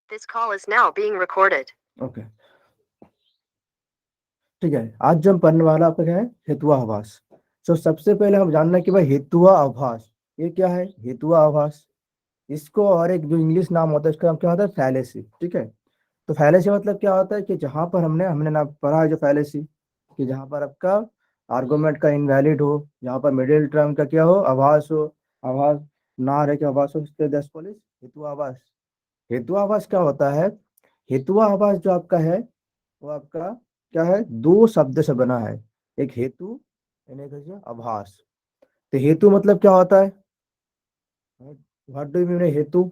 This call is now being recorded. Okay. ठीक है, आज जो हम पढ़ने वाला आपका क्या है, हेतुआभास। तो सबसे पहले हम जानना है कि भाई हेतुआभास ये क्या है। हेतुआभास इसको और एक जो इंग्लिश नाम होता है इसका नाम क्या होता है, फैलेसी। ठीक है, तो फैलेसी मतलब क्या होता है कि जहां पर हमने हमने ना पढ़ा है जो फैलेसी, कि जहां पर आपका आर्गुमेंट का इनवैलिड हो, जहां पर मिडिल टर्म का क्या हो, आभास हो, आभास ना रहे कि आभास हो, इसके दस पॉलिस हेतुआभास। हेतुआभास क्या होता है, हेतुआभास जो आपका है वो आपका क्या है, दो शब्द से बना है। एक हेतु यानी एक है आभास। तो हेतु मतलब क्या होता है, व्हाट डू यू मीन हेतु।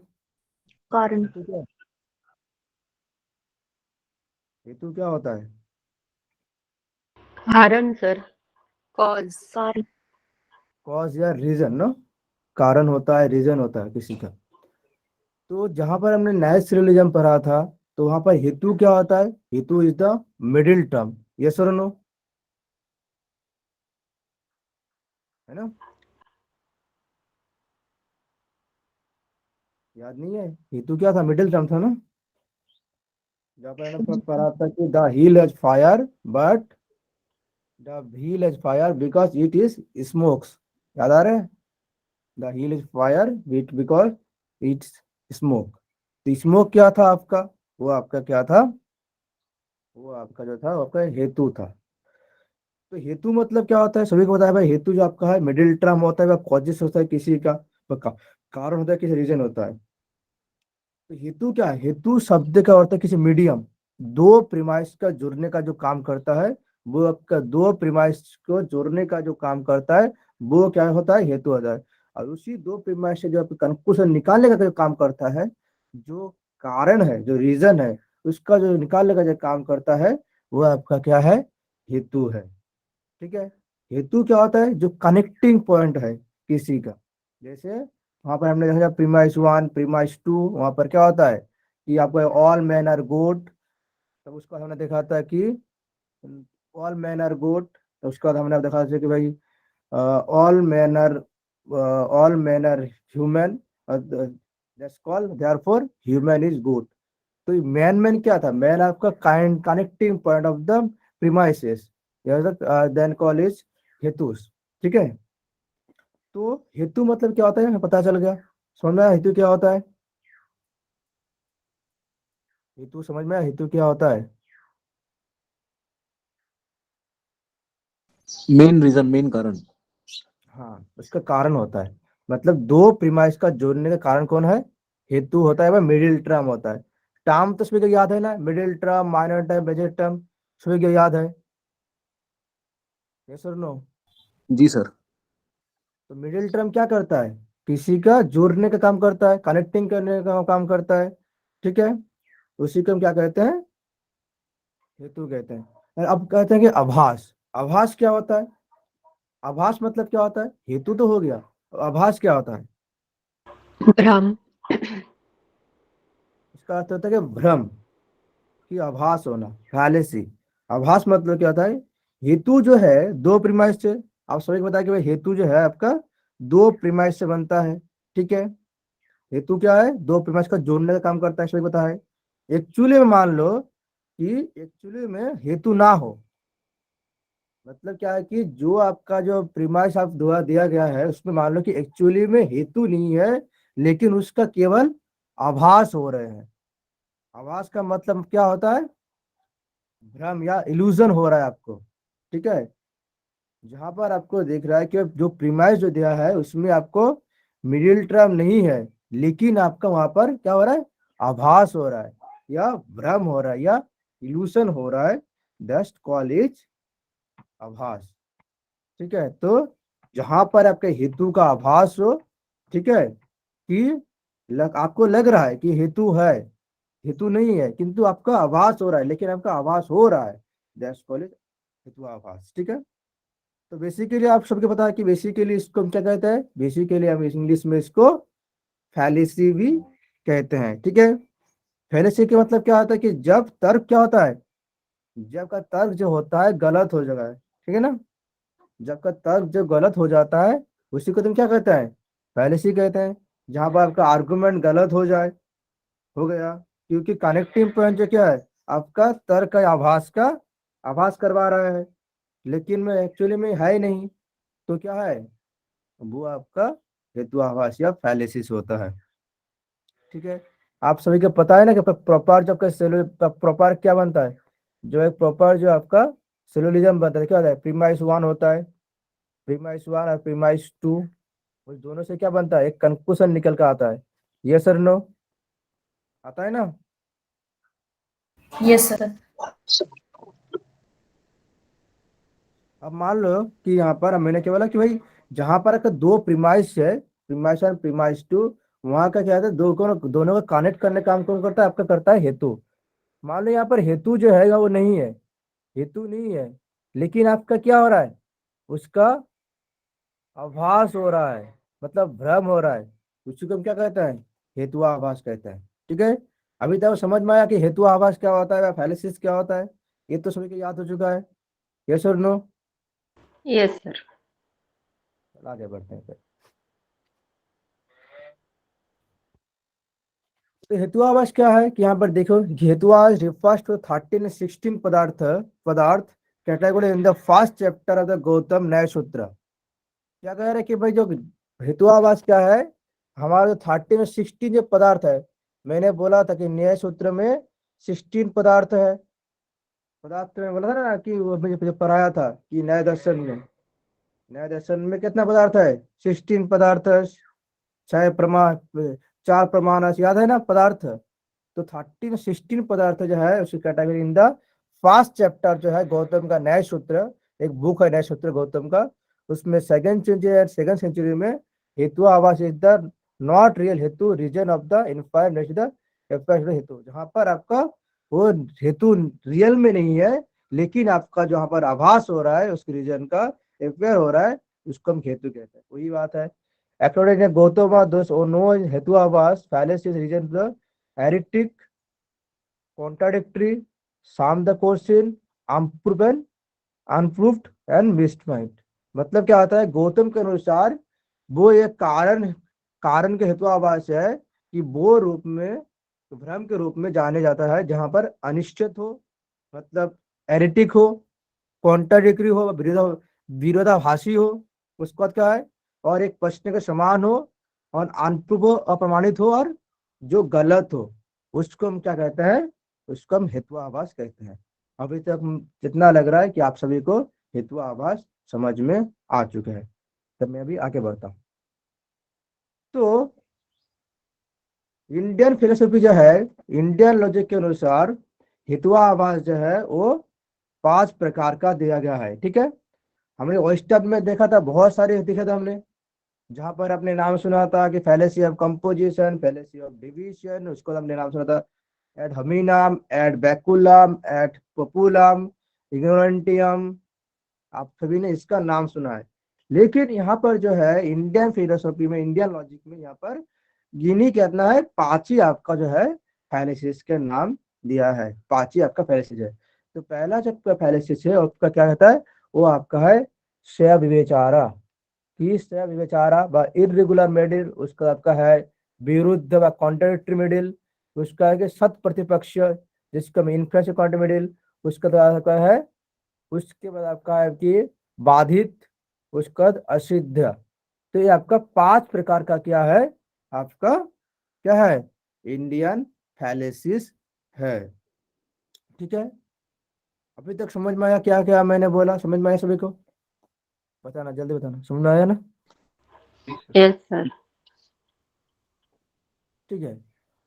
कारण। हेतु क्या, हेतु क्या होता है। कारण सर। कॉज। कारण। कॉज या रीजन ना, कारण होता है, रीजन होता है किसी का। तो जहां पर हमने नेचुरलिज्म पढ़ा था, तो वहां पर हेतु क्या होता है, हेतु is the middle term. Yes और नो, है ना, याद नहीं है, हेतु क्या था, मिडिल टर्म था ना। जहाँ पर हमने पढ़ा था कि the hill has fire but the wheel has fire because it is smokes. याद आ रहा है, the hill is fire with because it's smoke. तो स्मोक क्या था आपका, वो आपका क्या था, वो आपका जो था वो आपका हेतु था। तो हेतु मतलब क्या होता है, सभी को पता है भाई, हेतु जो आपका है मिडिल टर्म होता है, वह कॉजेस होता है किसी का, वह कारण होता है, किसी रीजन होता है। तो हेतु क्या है, हेतु शब्द का अर्थ है किसी मीडियम, दो प्रीमाइस का जुड़ने का जो काम करता है, वो आपका दो प्रीमाइस को जोड़ने का जो काम करता है, वो क्या होता है, हेतु होता है। और उसी दो प्रीमाइस से जो आपका कंक्लूजन निकालने का जो काम करता है, जो कारण है, जो रीजन है, उसका जो निकालने का जो काम करता है, वो आपका क्या है, हेतु है। ठीक है, हेतु क्या होता है, जो कनेक्टिंग पॉइंट है किसी का। जैसे वहां पर हमने देखा प्रीमाइस वन प्रीमाइस टू, वहां पर क्या होता है कि आपको ऑल मैन आर गुड, तब उसका हमने देखा था कि ऑल मैन आर गुड। तो उसका बाद हमने देखा था कि भाई all man are, all man are human, that's called therefore human is good. तो मैन मैन क्या था, मैन आपका kind connecting point of the premises, then call is हेतुस। ठीक है, तो हेतु मतलब क्या होता है, हमें पता चल गया, समझ में आया हेतु क्या होता है। हेतु समझ में आया, हेतु क्या होता है। मेन रीजन, मेन कारण। हाँ, उसका कारण होता है, मतलब दो प्रीमाइस का जोड़ने का कारण कौन है, हेतु होता है, वह मिडिल टर्म होता है। टर्म तो सभी को याद है ना, middle term, minor term, major term, सभी को याद है। यस और नो। जी सर। तो मिडिल टर्म क्या करता है, किसी का जोड़ने का काम करता है, कनेक्टिंग करने का काम करता है। ठीक है, उसी को हम क्या कहते हैं, हेतु कहते हैं। और अब कहते हैं कि आभास। आभास क्या होता है, आभास मतलब क्या होता है, हेतु तो हो गया, आभास क्या होता है, भ्रम। इसका अर्थ होता है कि भ्रम की आभास होना, फैलेसी। आभास मतलब क्या होता है, हेतु जो है दो प्रीमाइस से, आप सभी को बताया कि भाई हेतु जो है आपका दो प्रीमाइस से बनता है। ठीक है, हेतु क्या है, दो प्रीमाइस का जोड़ने का काम करता है, सभी को पता है। एक्चुअली में मान लो कि एक्चुअली में हेतु ना हो, मतलब क्या है कि जो आपका जो प्रीमाइस आप द्वारा दिया गया है उसमें मान लो कि एक्चुअली में हेतु नहीं है, लेकिन उसका केवल आभास हो रहे हैं। आभास का मतलब क्या होता है, भ्रम या इल्यूजन हो रहा है आपको। ठीक है, जहां पर आपको दिख रहा है कि जो प्रीमाइस जो दिया है उसमें आपको मिडिल टर्म नहीं है, लेकिन आपका वहां पर क्या हो रहा है, आभास हो रहा है, या भ्रम हो रहा है, या इल्यूशन हो रहा है, दैट्स कॉल्ड इज आभास। ठीक है, तो जहां पर आपके हेतु का आभास हो, ठीक है, कि आपको लग रहा है कि हेतु है, हेतु नहीं है, किंतु आपका आभास हो रहा है, लेकिन आपका आभास हो रहा है, दैट्स कॉल्ड हेतु आभास। ठीक है, तो बेसिकली आप सबको पता है कि बेसिकली इसको हम क्या कहते हैं, बेसिकली हम इंग्लिश में इसको फैलेसी भी कहते हैं। ठीक है, फैलेसी का मतलब क्या होता है कि जब तर्क क्या होता है, जब का तर्क जो होता है गलत हो जाता है। ठीक है ना, जब का तर्क जो गलत हो जाता है उसी को तुम क्या कहते हैं, फैलेसी कहते हैं। जहां पर आपका आर्गुमेंट गलत हो जाए, हो गया, क्योंकि कनेक्टिंग पॉइंट जो क्या है आपका तर्क का आभास करवा रहा है, लेकिन में एक्चुअली में है ही नहीं, तो क्या है वो आपका हेतुआभास या फैलेसिस होता है। ठीक है, आप सभी को पता है ना कि प्रॉपर जब का प्रॉपर क्या बनता है, जो एक प्रॉपर जो आपका सिलोजिज्म बनता है क्या होता है, प्रीमाइस वन होता है, प्रीमाइस वन और प्रीमाइस टू, उस दोनों से क्या बनता है, एक कंक्लूजन निकल कर आता है। यस और नो, आता है ना। Yes sir. अब मान लो कि यहाँ पर मैंने क्या बोला कि भाई जहां पर अगर दो प्रीमाइस है, प्रीमाइस वन प्रीमाइस टू, वहां का क्या है, दोनों को कनेक्ट करने का काम कौन करता है, आपका करता है हेतु। मान लो यहाँ पर हेतु जो है वो नहीं है, हेतु नहीं है, लेकिन आपका क्या हो रहा है, उसका आभास हो रहा है, मतलब भ्रम हो रहा है, उसी को हम क्या कहते हैं, हेतुआभास कहते हैं। ठीक है, अभी तक समझ में आया कि हेतुआभास क्या होता है या फैलेसिस क्या होता है, ये तो सभी को याद हो चुका है। यस और नो, यस सर। आगे बढ़ते हैं फिर। तो हेतुआभास क्या है कि यहाँ पर देखो, हेतुआभास रिफर्स टू 13 16 पदार्थ category in the first chapter of the Gautam न्याय सूत्र। क्या कह रहे हैं कि भाई जो हेतुआभास क्या है, हमारे जो 13 में 16 जो पदार्थ है, मैंने बोला था कि न्याय सूत्र में 16 पदार्थ है। पदार्थ में बोला था ना कि वो मुझे पढ़ाया था कि न्याय दर्शन में कितना पदार्थ है, 16 पदार्थ है, 6 प्रमाण, 4 प्रमाण, याद है ना पदार्थ। तो 13 16 पदार्थ जो है उसकी category in the first chapter जो है गौतम का न्याय सूत्र, एक बुक है न्याय सूत्र गौतम का, उसमें सेकंड सेंचुरी में हेतु आवास इज द नॉट रियल हेतु रीजन ऑफ द इनफायर द हेतु, जहां पर आपका वो हेतु रियल में नहीं है, लेकिन आपका जहां पर आभास हो रहा है उसके रीजन का अफेयर हो रहा है, उसको हम हेतु कहते हैं। वही बात है, according to Gautama, those who know hetuavas fallacy is reason the heretic, contradictory, sum the question, unproven, unproved and missed mind। मतलब क्या होता है, गौतम के अनुसार वो एक कारण के हेतुआभास है कि वो रूप में, भ्रम के रूप में जाने जाता है जहां पर अनिश्चित हो, मतलब एरिटिक हो, कॉन्ट्राडिक्टरी हो, विरोधाभासी हो, उसके बाद क्या है, और एक प्रश्न के समान हो, और अनप्रूव हो, अप्रमाणित हो, और जो गलत हो, उसको हम क्या कहते हैं, उसको हम हेतुआभास कहते हैं। अभी तक जितना लग रहा है कि आप सभी को हेतुआभास समझ में आ चुके हैं, तब मैं अभी आगे बढ़ता हूँ। तो इंडियन फिलोसफी जो है, इंडियन लॉजिक के अनुसार हेतुआभास जो है वो 5 प्रकार का दिया गया है। ठीक है, हमने वेस्टर्न में देखा था, बहुत सारे देखा था हमने, जहां पर अपने नाम सुना था कि fallacy of composition, fallacy of division, उसको हमने नाम सुना था एड हमीनाम, एड बैकुलम, एड पपुलम, इग्नोरेंटियम, आप सभी ने इसका नाम सुना है। लेकिन यहाँ पर जो है इंडियन फिलोसफी में, इंडियन लॉजिक में, यहाँ पर गिनी कितना है, 5 ही आपका जो है फैलेसिस के नाम दिया है, 5 ही आपका फैलेसिस है। तो पहला जो फैलेसिस है आपका क्या कहता है, वो आपका है स्व विवेचारा, कि स्व विवेचारा व इरेगुलर मिडिल, उसका आपका है विरुद्ध व कॉन्ट्राडिक्टरी मिडिल, उसका है कि सत प्रतिपक्ष, जिसका इन्फ्लुएंस कॉन्ट्राडिक्टरी मिडिल, उसका तो आपका है, उसके बाद आपका है कि बाधित, उसका बाद असिद्ध। तो ये आपका 5 प्रकार का क्या है, आपका क्या है, इंडियन फैलेसिस है। ठीक है, अभी तक समझ में आया क्या क्या मैंने बोला, समझ में आया सभी को, बताना जल्दी बताना, समझ में आया ना। Yes sir. ठीक है,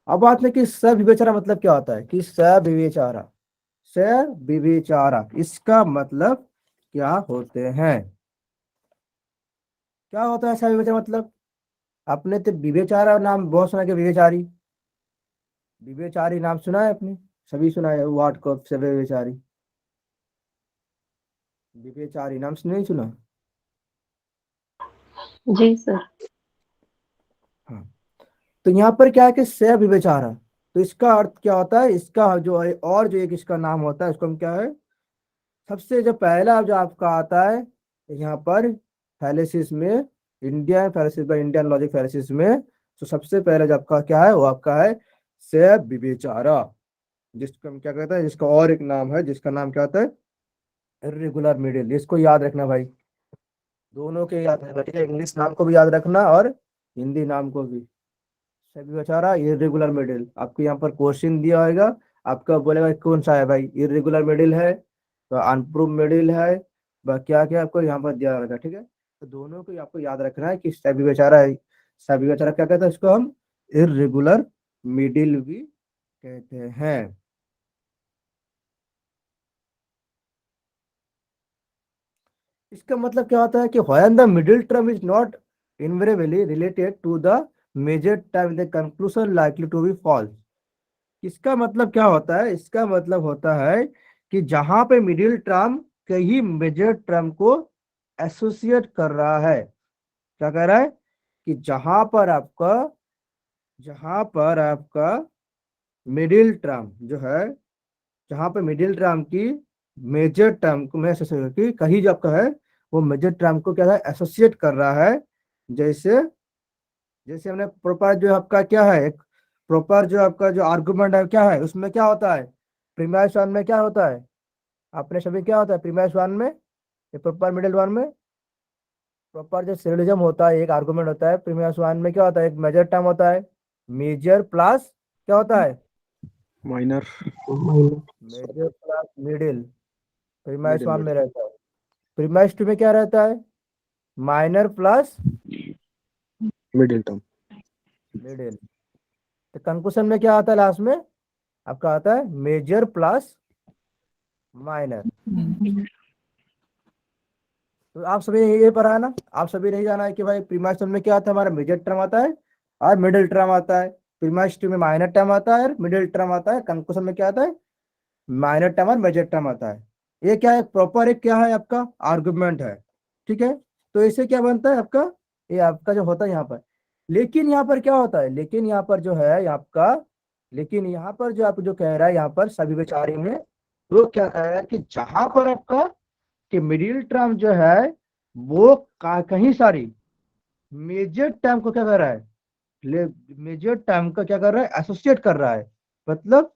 अब बात है कि सविवेचना मतलब क्या होता है, कि सविवेचारा, सविवेचारा इसका मतलब क्या होते हैं, क्या होता है सविवेचना मतलब। आपने तो विवेचारा नाम बहुत सुना, कि विवेचारी, विवेचारी नाम सुना है आपने, सभी सुना है वाट को सविवेचारी, विवेचारी नाम नहीं सुना। जी सर। हाँ, तो यहाँ पर क्या है कि सविवेचारा, तो इसका अर्थ क्या होता है, इसका जो है और जो एक इसका नाम होता है, उसको हम क्या है, सबसे जो पहला जो आपका आता है यहाँ पर फैलेसिस में, इंडियन फैलेसिस, इंडियन लॉजिक फैलेसिस में, तो सबसे पहले जो आपका क्या है, वो आपका है से विवेचारा, जिसको हम क्या कहते हैं, जिसका और एक नाम है, जिसका नाम क्या होता है, इर्रेगुलर मिडिल। इसको याद रखना भाई, दोनों के याद रखना, ठीक है, इंग्लिश नाम को भी याद रखना और हिंदी नाम को भी। से विवेचारा इर्रेगुलर मिडिल, आपको यहाँ पर क्वेश्चन दिया होगा, आपका बोलेगा कौन सा है भाई, इर्रेगुलर मिडिल है तो अनप्रूव मिडिल है, क्या क्या आपको यहाँ पर दिया रहेगा, ठीक है। तो दोनों को आपको याद रखना है कि सभी बेचारा है, सभी बेचारा क्या कहते हैं, इसको हम इर्रेगुलर मिडिल भी कहते हैं। इसका मतलब क्या होता है कि when the middle term is not invariably related to the major term the conclusion likely to be false. इसका मतलब क्या होता है, इसका मतलब होता है कि जहां पे मिडिल टर्म कई मेजर टर्म को एसोसिएट कर रहा है, क्या कह रहा है कि जहां पर आपका मिडिल टर्म जो है, जहां पे मिडिल टर्म की मेजर टर्म को में एसोसिएट की कहीं जो आपका है वो मेजर टर्म को क्या है एसोसिएट कर रहा है। जैसे जैसे हमने प्रॉपर जो आपका क्या है, एक प्रॉपर जो आपका जो आर्गुमेंट है क्या है, उसमें क्या होता है, प्रीमाइस वन में क्या होता है, आपने सभी क्या होता है प्रीमाइस वन में, ये प्रॉपर मिडिल वन में प्रॉपर जो सिलोजिज्म होता है, एक आर्गुमेंट होता है, प्रीमाइस वन में क्या होता है, एक मेजर टर्म होता है, मेजर प्लस क्या होता है, minor major plus middle, premise middle one में मिडिल रहता है। प्रीमाइस टू में क्या रहता है, minor plus middle term. Middle. तो कंक्लूजन में क्या आता है लास्ट में, आपका आता है मेजर प्लस माइनर। तो आप सभी ने ये पढ़ा है ना, आप सभी नहीं जाना है कि भाई प्रीमाइस वन में क्या आता है, हमारा मेजर टर्म आता है और मिडिल टर्म आता है, प्रीमाइस टू में माइनर टर्म आता है और मिडिल टर्म आता है, कंक्लूजन में क्या आता है, माइनर टर्म और मेजर टर्म आता है। ये क्या है, प्रॉपर एक क्या है आपका आर्गुमेंट है, ठीक है। तो इसे क्या बनता है आपका, ये आपका जो होता है यहाँ पर। लेकिन यहाँ पर क्या होता है, लेकिन यहाँ पर जो है आपका, लेकिन यहाँ पर जो आप जो कह रहा है यहाँ पर सभी विचारी में, वो क्या कह रहा है कि जहां पर आपका कि मिडिल टर्म जो है वो कहीं सारी मेजर टर्म को क्या कर रहा है, मेजर टर्म का क्या कर रहा है एसोसिएट कर रहा है, मतलब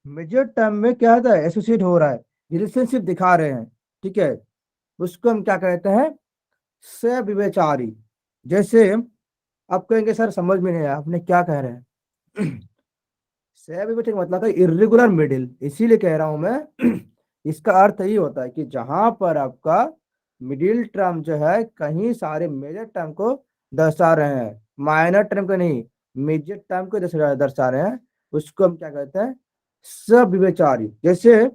मेजर टर्म में क्या होता है एसोसिएट हो रहा है, रिलेशनशिप दिखा रहे हैं, ठीक है। उसको हम क्या कहते हैं, सविवेचारी। जैसे आप कहेंगे सर समझ में नहीं आया आपने क्या कह रहे हैं सविवेचारी का मतलब है इर्रेगुलर मिडिल, इसीलिए कह रहा हूं मैं इसका अर्थ यही होता है कि जहां पर आपका मिडिल टर्म जो है कहीं सारे मेजर टर्म को दर्शा रहे हैं, माइनर टर्म को नहीं, मेजर टर्म को दर्शा रहे हैं, उसको हम क्या कहते हैं सविवेचारी। जैसे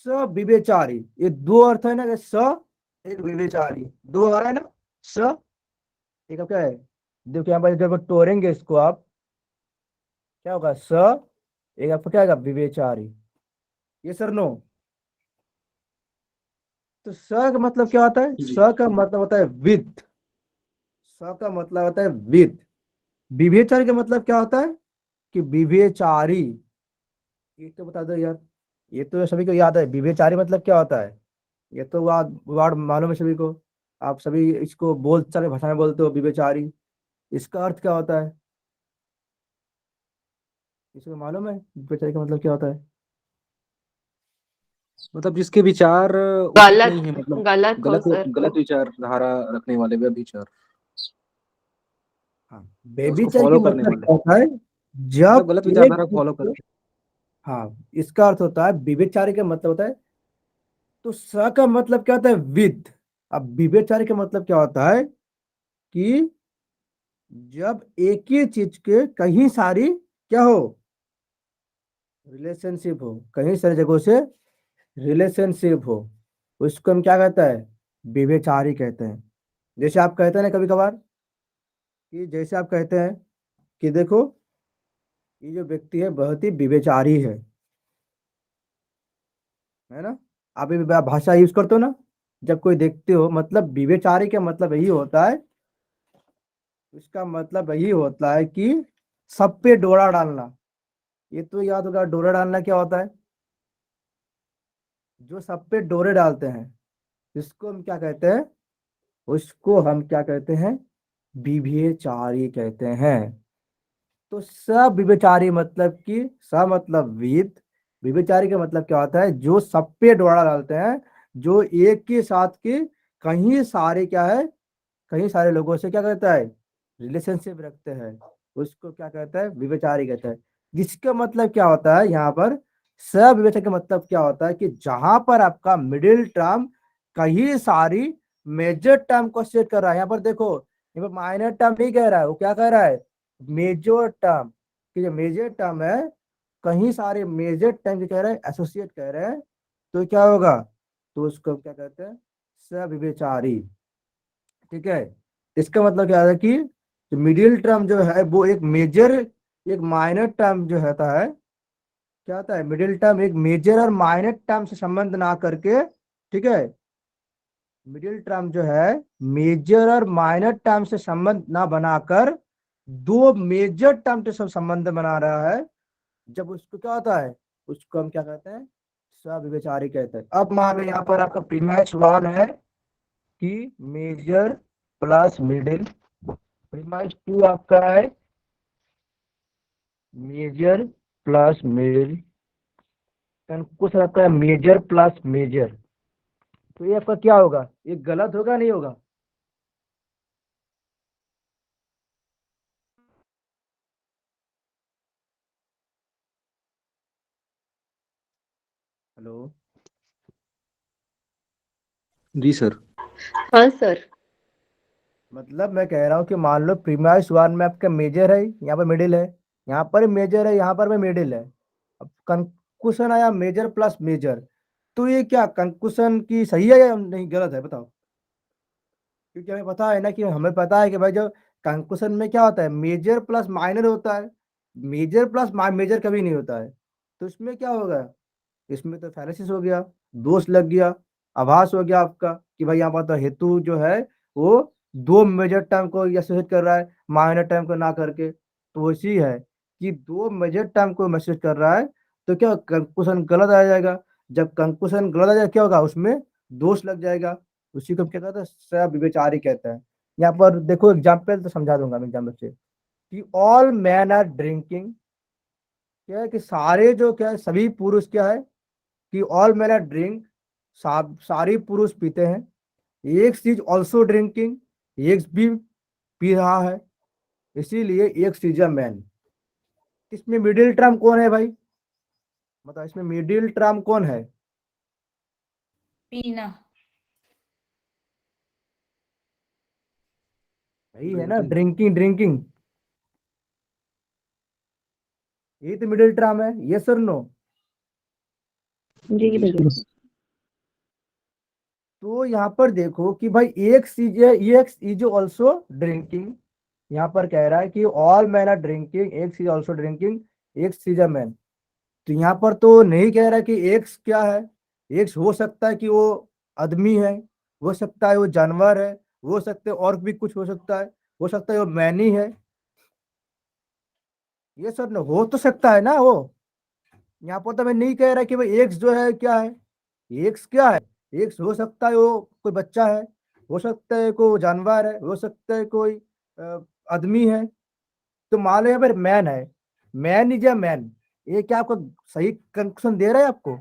सविवेचारी, ये दो अर्थ है ना, कि स एक विवेचारी, दो आ रहा है ना, स एक अब क्या है, देखो यहाँ पर जब तोड़ेंगे इसको आप क्या होगा, स एक आपका क्या होगा विवेचारी, ये सर नो। तो स का मतलब क्या होता है, जी। स का मतलब होता है विद, स का मतलब होता है विद। विवेचारी का मतलब क्या होता है कि विवेचारी, ये तो बता दो यार, ये तो सभी को याद है, विवेचारी मतलब क्या होता है, ये तो वर्ड मालूम है सभी को, आप सभी इसको बोल सारे भाषा में बोलते हो विवेचारी, इसका अर्थ क्या होता है, इसको मालूम है विवेचारी का मतलब क्या होता है। मतलब जिसके विचार उचित गलत नहीं है, मतलब गलत हो गलत सर। गलत विचारधारा रखने वाले व्यभिचार, हाँ, उसको बेबीचारी फॉलो का करने मतलब वाले, क्या होता है, मतलब जब गलत एक विचारधारा फॉलो कर। हाँ, इसका अर्थ होता है विवेचारी का मतलब होता है, तो स का मतलब क्या होता है विद। अब विवेचारी का मतलब क्या होता है कि जब एक ही चीज के कहीं सारी क्या हो रिलेशनशिप हो, कहीं सारी जगहों से रिलेशनशिप हो, उसको हम क्या कहते हैं विवेचारी कहते हैं। जैसे आप कहते हैं ना कभी कभार कि जैसे आप कहते हैं कि देखो ये जो व्यक्ति है बहुत ही विवेचारी है ना, आप ये भाषा यूज करते हो ना जब कोई देखते हो, मतलब विवेचारी का मतलब यही होता है, इसका मतलब यही होता है कि सब पे डोरा डालना। ये तो याद होगा डोरा डालना क्या होता है, जो सब पे डोरे डालते हैं इसको हम क्या कहते हैं, उसको हम क्या कहते हैं विवेचारी कहते हैं। तो सविवेचारी मतलब कि स मतलब विद, विवेचारी का मतलब क्या होता है, जो सब पे डोरा डालते हैं, जो एक के साथ के कहीं सारे क्या है, कहीं सारे लोगों से क्या करता है, रिलेशनशिप रखते हैं, उसको क्या कहता है, विवेचारी कहता है। जिसका मतलब क्या होता है यहाँ पर, सविवेचक का मतलब क्या होता है कि जहां पर आपका मिडिल टर्म कहीं सारी मेजर टर्म को सेट कर रहा है। यहाँ पर देखो, यहाँ पर माइनर टर्म नहीं कह रहा है, वो क्या कह रहा है, मेजर टर्म, कि जो मेजर टर्म है कहीं सारे मेजर टर्म के कह रहे हैं, एसोसिएट कह रहे हैं, तो क्या होगा, तो उसको क्या कहते हैं, सविवेचारी। ठीक है, इसका मतलब क्या है कि मिडिल टर्म जो है वो एक मेजर, एक माइनर टर्म जो होता है, क्या होता है, मिडिल टर्म एक मेजर और माइनर टर्म से संबंध ना करके, ठीक है, मिडिल टर्म जो है मेजर और माइनर टर्म से संबंध ना बनाकर दो मेजर टर्म से संबंध बना रहा है, जब उसको क्या होता है, उसको हम क्या कहते हैं, सविवेचारी कहते हैं। अब मान लो यहाँ पर आपका प्रीमैच वन है कि major plus middle, premise two आपका है मेजर प्लस मिडिल, कुछ आपका है मेजर प्लस मेजर। तो ये आपका क्या होगा, ये गलत होगा नहीं होगा, हेलो, जी सर। हाँ सर। मतलब मैं कह रहा हूँ कि मान लो प्रीमाइस वन में आपका मेजर है, यहाँ पर मिडिल है, यहाँ पर मेजर है, यहाँ पर भी मिडिल है। अब कंक्लूजन आया मेजर प्लस मेजर, तो ये क्या कंक्लूजन की सही है या नहीं, गलत है बताओ। क्योंकि हमें पता है ना, कि हमें पता है कि भाई, जो कंक्लूजन में क्या होता है, मेजर प्लस माइनर होता है, मेजर प्लस मेजर कभी नहीं होता है। तो इसमें क्या होगा, इसमें तो फैलेसिस हो गया, दोष लग गया, आभास हो गया आपका, कि भाई यहाँ पर तो हेतु जो है वो दो मेजर टर्म को एसोसिएट कर रहा है, माइनर टर्म को ना करके। तो वैसी है कि दो मेजर टर्म को मैसेज कर रहा है, तो क्या कंक्लूजन गलत आ जाएगा। जब कंक्लूजन गलत आ जाएगा क्या होगा, उसमें दोष लग जाएगा, उसी को हम क्या कहते हैं, सविवेचारी कहते हैं। यहाँ पर देखो एग्जाम्पल तो समझा दूंगा मैं एग्जाम्पल से, कि ऑल मैन आर ड्रिंकिंग, क्या है कि सारे जो क्या है, सभी पुरुष क्या है, कि ऑल मैन आर ड्रिंक, सारे पुरुष पीते हैं, एक चीज ऑल्सो ड्रिंकिंग, एक भी पी रहा है, इसीलिए एक चीज है मैन। इसमें मिडिल टर्म कौन है भाई, मतलब इसमें मिडिल टर्म कौन है, पीना। यही है ना, ड्रिंकिंग। ड्रिंकिंग ड्रिंकिंग, यही तो मिडिल टर्म है, यस और नो। जी जी भैया। सर। तो यहाँ पर देखो कि भाई एक चीज है, ये इज ऑल्सो ड्रिंकिंग, यहाँ पर कह रहा है कि ऑल मैन आर ड्रिंकिंग, एक चीज ऑल्सो ड्रिंकिंग, एक चीज है मैन। तो यहाँ पर तो नहीं कह रहा कि एक्स क्या है, एक्स हो सकता है कि वो आदमी है, हो सकता है वो जानवर है, हो सकता है और भी कुछ हो सकता है, हो सकता है वो मैनी है, ये सब ना हो तो सकता है ना वो। यहाँ पर तो मैं नहीं कह रहा कि भाई एक्स जो है क्या है, एक्स क्या है, एक्स हो सकता है वो कोई बच्चा है, हो सकता है कोई जानवर है, हो सकता है कोई आदमी है। तो मान लो यहाँ पर मैन है, मैन इज ए मैन, ये क्या आपको सही कंक्लूजन दे रहा है आपको,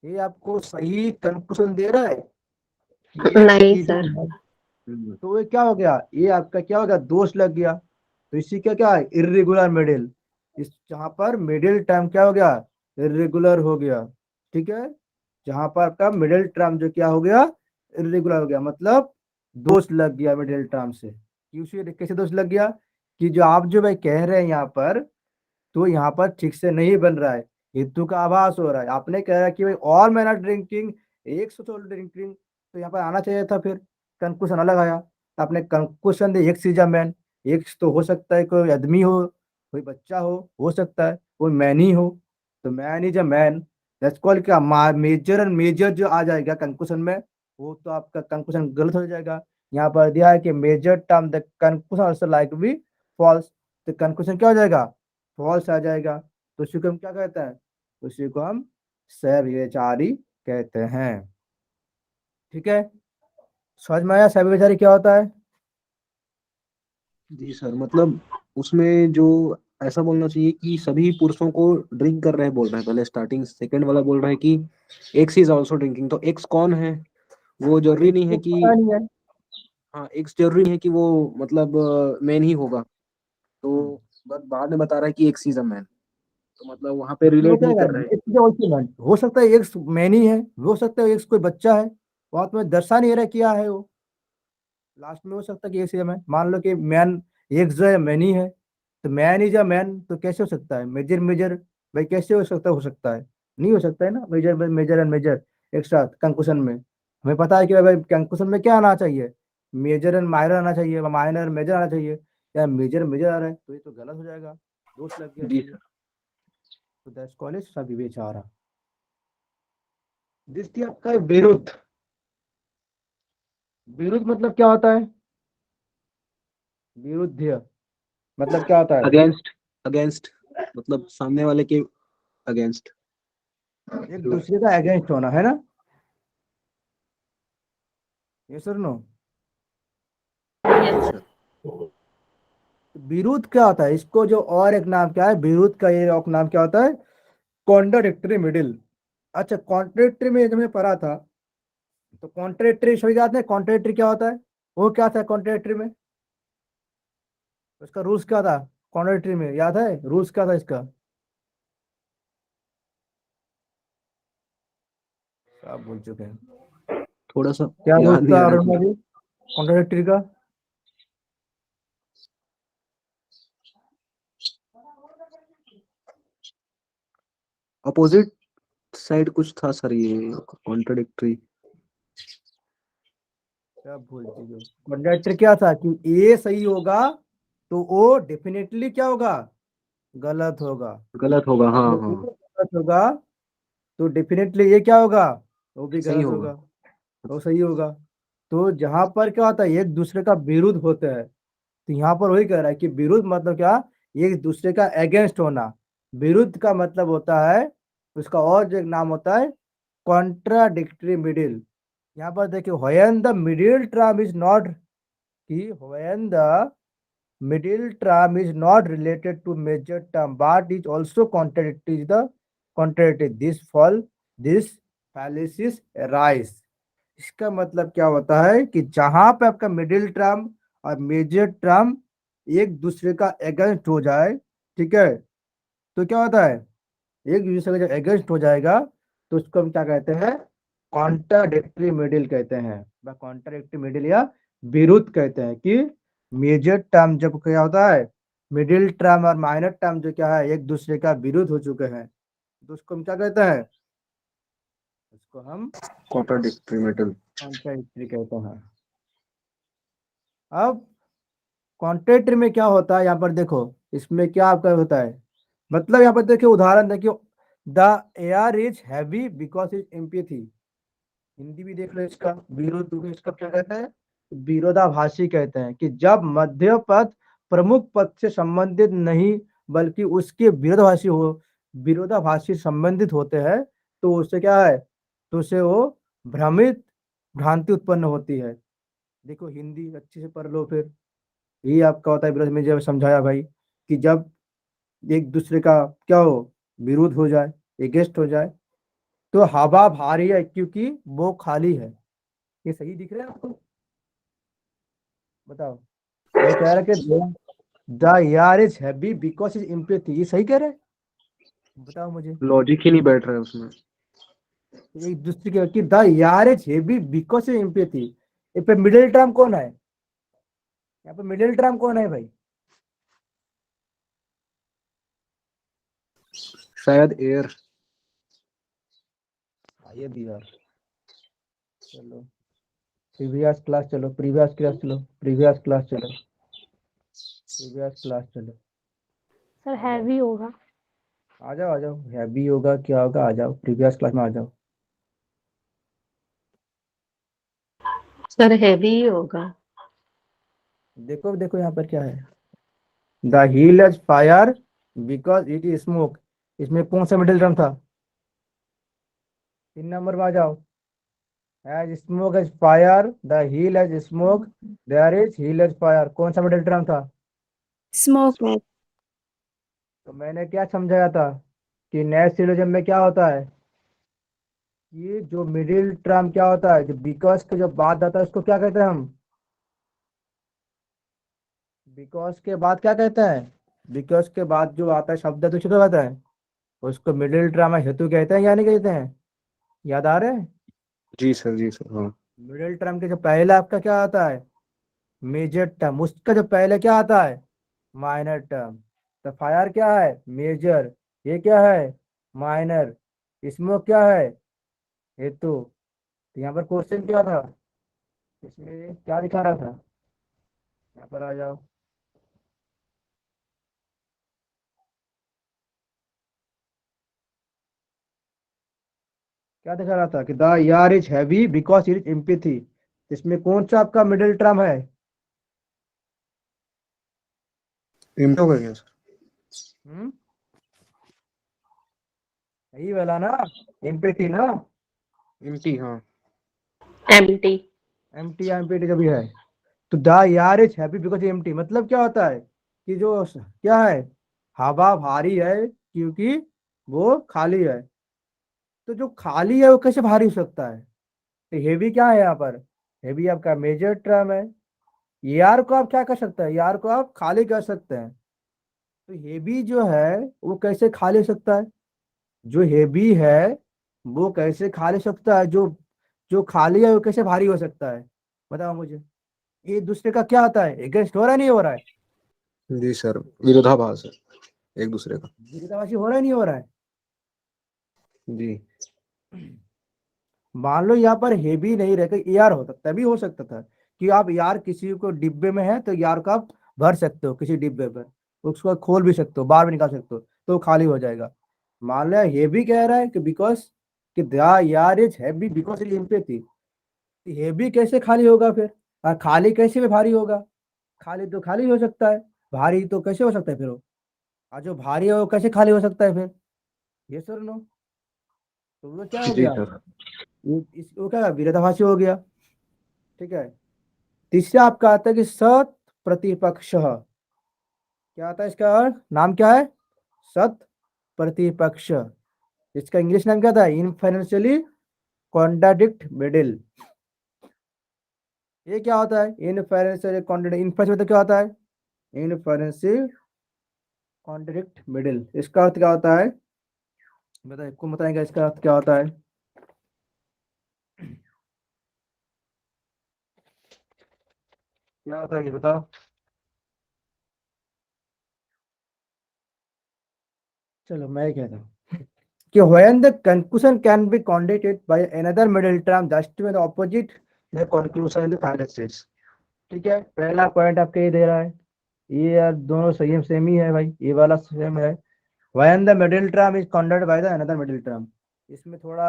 ये आपको सही कंक्लूजन दे रहा है कि एक नहीं चीज सर। है। तो ये क्या हो गया, ये आपका क्या हो गया, दोष लग गया। तो इसी का क्या है, इरेगुलर मिडिल, इस जहां पर मिडिल टर्म क्या हो गया, इरेगुलर हो गया। ठीक है, जहां पर आपका मिडिल टर्म जो क्या हो गया, इरेगुलर हो गया, मतलब दोष लग गया मिडिल टर्म से। कि उसी कैसे दोष लग गया, कि जो आप जो भाई कह रहे हैं यहाँ पर, तो यहाँ पर ठीक से नहीं बन रहा है, हेतु का आभास हो रहा है। आपने कह रहा है कि भाई ऑल मैन आर ड्रिंकिंग, एक सोल ड्रिंकिंग, तो यहाँ पर आना चाहिए था, फिर कंक्लूजन अलग आया। तो आपने कंक्लूजन दे एक सीजा मैन, एक तो हो सकता है कोई आदमी हो, कोई बच्चा हो सकता है कोई मैन ही हो, तो man is a man, that's called क्या, मेजर एंड मेजर जो आ जाएगा कंक्लूजन में, वो तो आपका कंक्लूजन गलत हो जाएगा। यहाँ पर दिया है कि major term the conclusion also like be false, तो कंक्लूजन क्या हो जाएगा, फॉल्स आ जाएगा। तो उसी को हम क्या कहते हैं, उसी को हम सविचारी कहते हैं। ठीक है, समझ में आया सविचारी क्या होता है। जी सर, मतलब उसमें जो ऐसा बोलना चाहिए कि सभी पुरुषों को ड्रिंक कर रहे हैं बोल रहे हैं पहले स्टार्टिंग, सेकंड वाला बोल रहा है कि एक्स इज आल्सो ड्रिंकिंग। तो एक्स कौन है? वो जरूरी नहीं है तो कि, पता नहीं है। हाँ एक्स जरूरी नहीं है कि वो मतलब मैन ही होगा। तो बस बाद में बता रहा है कि एक्स इज अ मैन, तो मतलब वहां पे तो वो रिलेट क्या नहीं है, कर रहे हैं। एक चीज़ और चीज़ है। हो सकता है एक मैनी है, हो सकता है एक कोई बच्चा है, वहां तुम्हें दर्शा नहीं रहा क्या है वो। लास्ट में हो सकता है कि एक सेम है, मान लो कि मैन एक जो है मैनी है, तो मैन इज अ मैन तो कैसे हो सकता है, मेजर मेजर भाई कैसे हो सकता है, नहीं हो सकता है ना, मेजर मेजर एंड मेजर एक साथ कंक्लूजन में। हमें पता है कि भाई कंक्लूजन में क्या आना चाहिए, मेजर एंड माइनर आना चाहिए, माइनर मेजर आना चाहिए, या मेजर मेजर आ रहा है तो ये तो गलत हो जाएगा, दोष लग गया जी इसलिए। सर। तो दैट्स कॉलेज सा विवेचारा। दृष्टि आपका है विरुद्ध। विरुद्ध मतलब क्या होता है, विरुद्ध मतलब क्या होता है, अगेंस्ट, अगेंस्ट मतलब सामने वाले के अगेंस्ट। एक दूसरे का अगेंस्ट होना है ना, ये सर नो। जी सर। विरुद्ध क्या होता है, इसको जो और एक नाम क्या है विरुद्ध का, ये और नाम क्या होता है, कॉन्ट्राडिक्टरी मिडिल। अच्छा कॉन्ट्राडिक्टरी में जब मैं पढ़ा था, तो कॉन्ट्राडिक्टरी सभी याद है, कॉन्ट्राडिक्टरी क्या होता है, वो क्या था कॉन्ट्राडिक्टरी में, उसका रूल्स क्या था, कॉन्ट्राडिक्टरी में याद है रूल्स क्या था इसका, आप भूल चुके हैं, थोड़ा सा क्या रूल्स याद नहीं था आ रहा अरुण है। जी कॉन्ट्राडिक्टरी का। अपोजिट साइड कुछ था सर, ये कॉन्ट्रडिक्टरी। क्या भूल चुके हो, कॉन्ट्राडिक्टरी क्या था कि ए सही होगा तो ओ डेफिनेटली क्या होगा, गलत होगा, गलत होगा, हाँ अगर हाँ। वो गलत होगा तो डेफिनेटली ये क्या होगा, वो भी सही गलत होगा। होगा, वो सही होगा। तो जहां पर क्या होता है एक दूसरे का विरुद्ध होता है, तो यहाँ पर वही कह रहा है कि विरुद्ध मतलब क्या, एक दूसरे का अगेंस्ट होना। विरुद्ध का मतलब होता है, उसका और जो एक नाम होता है कॉन्ट्राडिक्टरी मिडिल। यहाँ पर देखिए when the middle term is not, कि when the middle term is not related to major term but is also contradictory is the contradictory, this fallacy arise। इसका मतलब क्या होता है कि जहां पे आपका मिडिल टर्म और मेजर टर्म एक दूसरे का अगेंस्ट हो जाए, ठीक है, तो क्या होता है, एक दूसरे का जब अगेंस्ट हो जाएगा तो उसको हम क्या कहते हैं, कॉन्ट्राडिक्टरी मिडिल कहते हैं, कॉन्ट्राडिक्टरी मिडिल या विरुद्ध कहते हैं। कि मेजर टर्म जब क्या होता है, मिडिल टर्म और माइनर टर्म जो क्या है एक दूसरे का विरुद्ध हो चुके हैं, तो उसको हम क्या कहते हैं, उसको हम कॉन्ट्रडिक्टरी मेटल। कॉन्ट्राडिक्टरी कहते हैं। अब कॉन्ट्राडिक्टरी में क्या होता है, यहाँ पर देखो इसमें क्या आपका होता है, मतलब यहाँ पर देखिए उदाहरण देखिए, the air is heavy because is empathy. Hindi भी देख लो इसका, विरोध को इसका क्या कहते हैं, विरोधाभासी कहते हैं। कि जब मध्य पद प्रमुख पद से संबंधित नहीं बल्कि उसके विरोधाभासी हो, विरोधाभासी संबंधित होते हैं, तो उससे क्या है, तो उससे वो भ्रांति उत्पन्न होती है। देखो हिंदी अच्छे से पढ़ लो फिर, यही आपका होता है विरोध में जब समझाया भाई, कि जब एक दूसरे का क्या हो, विरोध हो जाए, एगेंस्ट हो जाए, तो हवा भारी है क्योंकि वो खाली है। ये सही दिख रहा है आपको, बताओ। वो कह रहा है कि the air is heavy because is empathy, ये सही कह रहे हैं, बताओ मुझे। लॉजिक ही नहीं बैठ रहा है उसमें। एक दूसरे के कि the air is heavy because is empathy, ये पे मिडिल टर्म कौन है, यहाँ पे मिडिल टर्म कौन है भाई, शायद एयर। ये दिया। चलो प्रीवियस क्लास चलो, प्रीवियस क्लास चलो, प्रीवियस क्लास चलो, प्रीवियस क्लास चलो, सर आ जाओ हैवी होगा। आ जाओ, हैवी होगा क्या होगा, आ जाओ प्रीवियस क्लास में आ जाओ। सर हैवी ही होगा। देखो देखो यहाँ पर क्या है, the hill is fire because it is smoke, इसमें कौन सा मिडिल टर्म था, 3 नंबर में आ जाओ। As smoke is fire, the hill is smoke, there is hill is fire, कौन सा मिडिल टर्म था, स्मोक। तो मैंने क्या समझाया था कि नए सिलोजिज्म में क्या होता है, ये जो मिडिल टर्म क्या होता है, जो बिकॉज के जो बाद आता है उसको क्या कहते हैं हम, बिकॉज के बाद क्या कहते हैं, बिकॉज के बाद जो आता है शब्द है तो उसको क्या कहते हैं, उसको मिडिल टर्म हेतु कहते हैं या नहीं कहते हैं, याद आ रहे हैं। जी सर हाँ। मिडिल टर्म के जो पहले आपका क्या आता है, मेजर टर्म, उसका जो पहले क्या आता है, माइनर टर्म। तो फायर क्या है, मेजर, ये क्या है, माइनर, इसमें क्या है, हेतु। तो यहाँ पर क्वेश्चन क्या था, इसमें क्या दिखा रहा था, यहाँ पर आ जाओ, क्या दिखा रहा था कि द यार is heavy because it is empathy. इसमें कौन सा आपका मिडिल टर्म है, इम्प्ट हो गया सर। हम्म, यही वाला ना, एम्पैथी ना, इम्प्टी हाँ। एम्प्टी। एम्प्टी या एम्पैथी जो भी है। तो द यार इज हैप्पी बिकॉज एम्प्टी मतलब क्या होता है कि जो क्या है, हवा भारी है क्योंकि वो खाली है। तो जो खाली है वो कैसे भारी हो सकता है, तो हेवी क्या है यहाँ पर, हेवी आपका मेजर टर्म है। यार को आप क्या कर सकते हैं, यार को आप खाली कर सकते हैं। तो हेवी जो है वो कैसे खाली हो सकता है, जो हेवी है वो कैसे खाली हो सकता है, जो जो खाली है वो कैसे भारी हो सकता है, बताओ मुझे। ये दूसरे का क्या आता है, अगेंस्ट हो रहा है नहीं हो रहा है, जी सर, विरोधाभास है एक दूसरे का। विरोधाभासी हो रहा है नहीं हो रहा है। जी मान लो यहाँ पर हेवी नहीं रहकर यार होता, तभी हो सकता था कि आप यार किसी को डिब्बे में है तो यार को आप भर सकते हो किसी डिब्बे पर, उसको खोल भी सकते हो, बाहर भी निकाल सकते हो तो वो खाली हो जाएगा। मान लो हेवी कह रहा है कि बिकॉज कि द यार is heavy because it empathy. Heavy कैसे खाली होगा फिर, और खाली कैसे में भारी होगा, खाली तो खाली हो सकता है, भारी तो कैसे हो सकता है फिर वो, और जो भारी है वो कैसे खाली हो सकता है फिर, ये सर नो। तो वो क्या हो जी गया, सर। वो क्या विरोधाभासी हो गया। ठीक है। तीसरा आपका आता है कि सत प्रतिपक्ष, क्या आता है इसका अर्थ, नाम क्या है, सत प्रतिपक्ष। इसका इंग्लिश नाम क्या था, इनफरेंशियली कॉन्ट्राडिक्ट मिडिल। ये क्या होता है, इनफरेंशियली कॉन्ट्राडिक्ट, इनफरेंस मतलब क्या होता है, इनफरेंशियल कॉन्ट्राडिक्ट मिडिल, इसका अर्थ क्या होता है, बताइए, को बताएंगे इसका अर्थ क्या होता है, क्या होता है ये बताओ। चलो मैं कहता हूँ कि when the conclusion can be contradicted by another middle term just with the opposite the conclusion in the final stage। ठीक है, पहला पॉइंट आपके ये दे रहा है, ये यार दोनों सेम सेम ही है भाई, ये वाला सेम है। when the middle term is contradicted by the another middle term, इसमें थोड़ा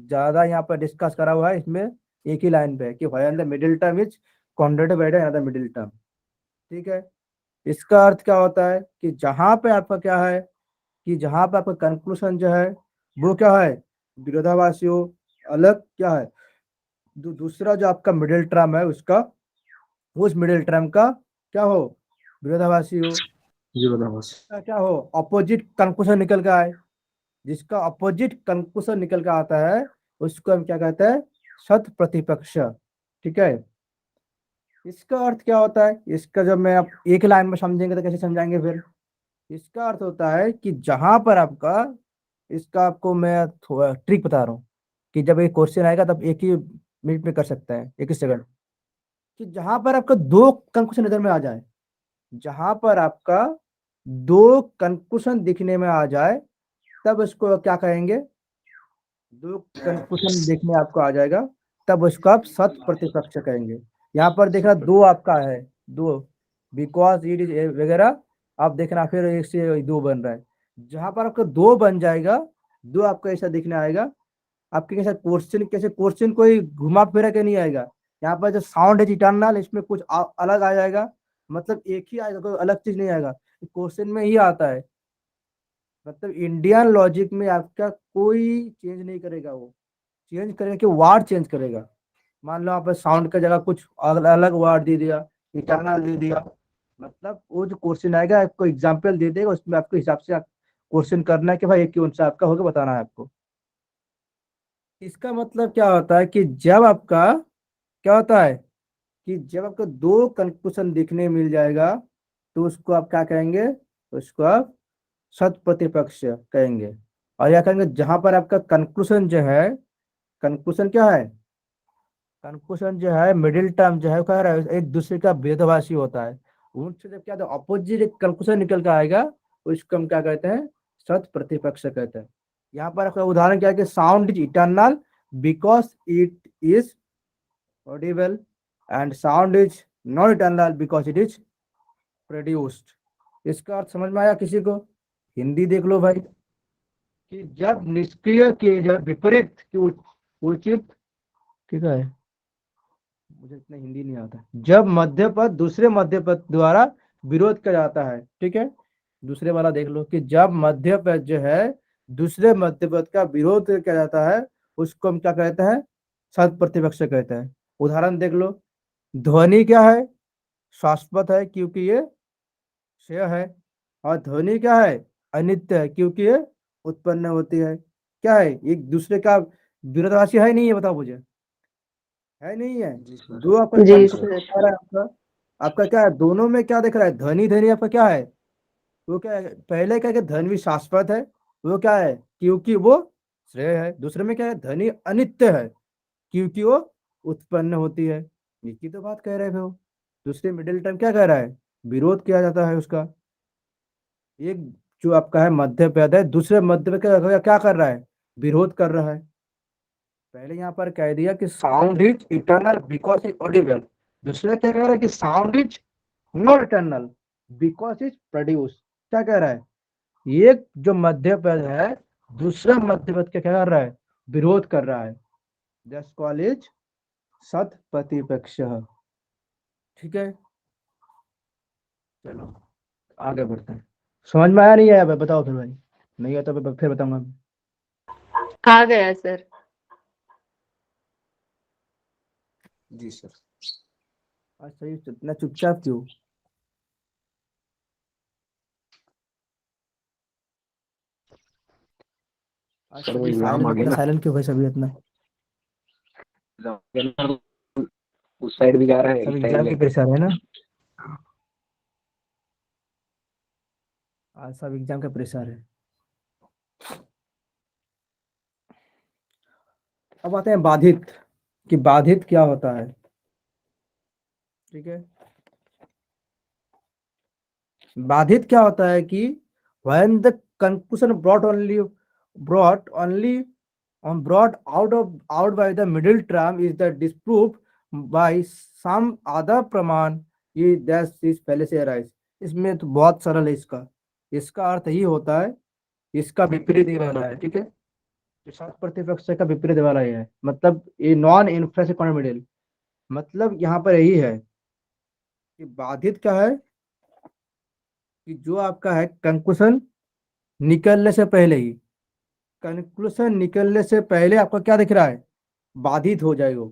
ज्यादा यहाँ पर डिस्कस करा हुआ है, इसमें एक ही लाइन पे है कि when the middle term is contradicted by the another middle term। ठीक है। इसका अर्थ क्या होता है कि जहां पे आपका क्या है, कि जहां पे आपका कंक्लूजन जो है वो क्या है, विरोधाभासी हो, अलग क्या है, दूसरा जो आपका मिडिल टर्म है उसका, उस मिडिल टर्म का क्या हो, विरोधाभासी हो, विरोधाभास। का क्या हो, अपोजिट कंक्लूजन निकल के आए, जिसका अपोजिट कंक्लूजन निकल के आता है उसको हम क्या कहते हैं, शत प्रतिपक्ष। ठीक है। इसका अर्थ क्या होता है, इसका जब मैं आप एक लाइन में समझेंगे तो कैसे समझाएंगे फिर। इसका अर्थ होता है कि जहां पर आपका, इसका आपको मैं थोड़ा ट्रिक बता रहा हूँ कि जब एक क्वेश्चन आएगा तब एक ही मिनट में कर सकता है, एक ही सेकंड, कि जहां पर आपका दो कंक्लूजन नजर में आ जाए, जहां पर आपका दो कंक्लूजन दिखने में आ जाए तब उसको क्या कहेंगे, दो कंक्लूजन देखने आपको आ जाएगा तब उसको आप शत प्रतिपक्ष कहेंगे। यहाँ पर देखना दो आपका है, दो, बिकॉज इट इज वगैरह, आप देखना फिर एक से दो बन रहा है, जहां पर आपका दो बन जाएगा, दो आपको ऐसा दिखने आएगा, आपके कैसा क्वेश्चन, कैसे क्वेश्चन कोई घुमा फिरा के नहीं आएगा, यहाँ पर जो साउंड है इटर्नल, इसमें कुछ अलग आ जाएगा, मतलब एक ही आएगा, कोई अलग चीज नहीं आएगा, क्वेश्चन में ही आता है। मतलब इंडियन लॉजिक में आपका कोई चेंज नहीं करेगा, वो चेंज करेगा कि वर्ड चेंज करेगा। मान लो आप साउंड का जगह कुछ अलग वर्ड दे दिया, इटर्नल दे दिया, मतलब वो जो क्वेश्चन आएगा आपको एग्जाम्पल दे देगा, उसमें आपको हिसाब से क्वेश्चन करना है कि भाई ये कौन सा आपका होगा, बताना है आपको। इसका मतलब क्या होता है कि जब आपका क्या होता है कि जब आपको दो कंक्लूजन देखने मिल जाएगा तो उसको आप क्या कहेंगे, उसको आप शत प्रतिपक्ष कहेंगे। और या कहेंगे जहां पर आपका कंक्लूजन जो है, कंक्लूजन क्या है, कंक्लूजन जो है मिडिल टर्म जो है कह रहा है एक दूसरे का विरोधाभासी होता है, उनसे जब क्या अपोजिट एक कंक्लूजन निकल के आएगा उसको हम क्या कहते हैं, शत प्रतिपक्ष कहते हैं। यहाँ पर आपका उदाहरण क्या है कि sound is eternal because it is Audible and sound is not eternal because it is produced. इसका अर्थ समझ में आया किसी को? हिंदी देख लो भाई, कि जब निष्क्रिय के जब विपरीत की उचित, ठीक है, मुझे इतना हिंदी नहीं आता, जब मध्य पद दूसरे मध्य पद द्वारा विरोध किया जाता है, ठीक है, दूसरे वाला देख लो कि जब मध्य पद जो है दूसरे मध्य पद का विरोध किया जाता है उसको हम क्या कहते हैं, शत प्रतिपक्ष कहते हैं। उदाहरण देख लो, ध्वनि क्या है, शाश्वत है क्योंकि ये क्षय है, और ध्वनि क्या है, अनित्य है क्योंकि ये उत्पन्न होती है। क्या है, एक दूसरे का विरोधाभासी है नहीं है, बताओ मुझे, है नहीं है? जी सर। जो आपका जी कंक्लूजन सर। दिखा रहा है आपका, आपका क्या है, दोनों में क्या दिख रहा है, ध्वनि ध्वनि आपका क्या है, वो क्या है, पहले क्या है कि ध्वनि शाश्वत है, वो क्या है क्योंकि वो श्रेय है। दूसरे में क्या है, ध्वनि अनित्य है क्योंकि वो उत्पन्न होती है। एक ही तो बात कह रहे हो। दूसरे मिडिल टर्म क्या कह रहा है, विरोध किया जाता है उसका। एक जो आपका है मध्य पद है दूसरे मध्य पद का क्या कर रहा है, विरोध कर रहा है। पहले यहाँ पर कह दिया कि sound is eternal because is Audible, दूसरा क्या कह रहा है कि sound is not eternal because is produce. क्या कह रहा है, एक जो मध्य पद है दूसरा मध्य पद क्या कर रहा है, विरोध कर रहा है। दस कॉलेज सत प्रतिपक्ष। ठीक है, चलो आगे बढ़ते हैं। समझ में आया नहीं आया भाई, बताओ फिर भाई, नहीं आता फिर बताऊंगा। आ गया सर। जी सर। अच्छा ये इतना चुपचाप क्यों? आज सर वो सभी एग्जाम साइलेंट, आ गया इतना ना, साइलेंट क्यों भाई सभी इतना? उस साइड भी जा रहा है सब इस साइड एग्जाम भी के जा प्रेशर है ना, आज सब एग्जाम का प्रेशर है। अब आते हैं बाधित, कि बाधित क्या होता है। ठीक है, बाधित क्या होता है कि when the conclusion brought out by the middle term is that disproved by some other प्रमाण, ये that is fallacy arise। इसमें तो बहुत सरल है, इसका अर्थ ही होता है, इसका विपरीत ही वाला है। ठीक है, शत प्रतिपक्ष का विपरीत वाला ही है, मतलब ये नॉन इन्फ्लेक्सिव कॉन्फिडेंट, मतलब यहाँ पर यही है कि बाधित क्या है, कि जो आपका है कंक्लूजन निकलने से पहले ही, कंक्लूजन निकलने से पहले आपका क्या दिख रहा है, बाधित हो जाए वो।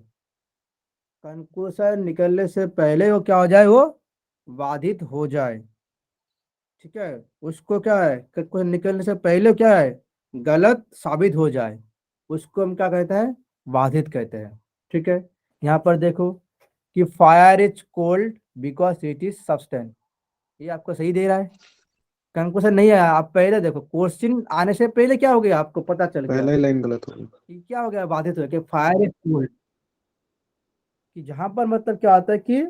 कंक्लूजन निकलने से पहले वो क्या हो जाए, वो बाधित हो जाए। ठीक है, उसको क्या है, कंक्लूजन निकलने से पहले क्या है, गलत साबित हो जाए, उसको हम क्या कहते हैं, बाधित कहते हैं। ठीक है, यहाँ पर देखो कि fire is cold because it is substance, ये आपको सही दे रहा है। कंक्लूजन नहीं आया, आप पहले देखो क्वेश्चन आने से पहले क्या हो गया, आपको पता चल गया पहला ही लाइन गलत हो गई। कि क्या हो गया, बाधित हो गया कि फायर इज कूल्ड, कि जहां पर मतलब क्या आता है कि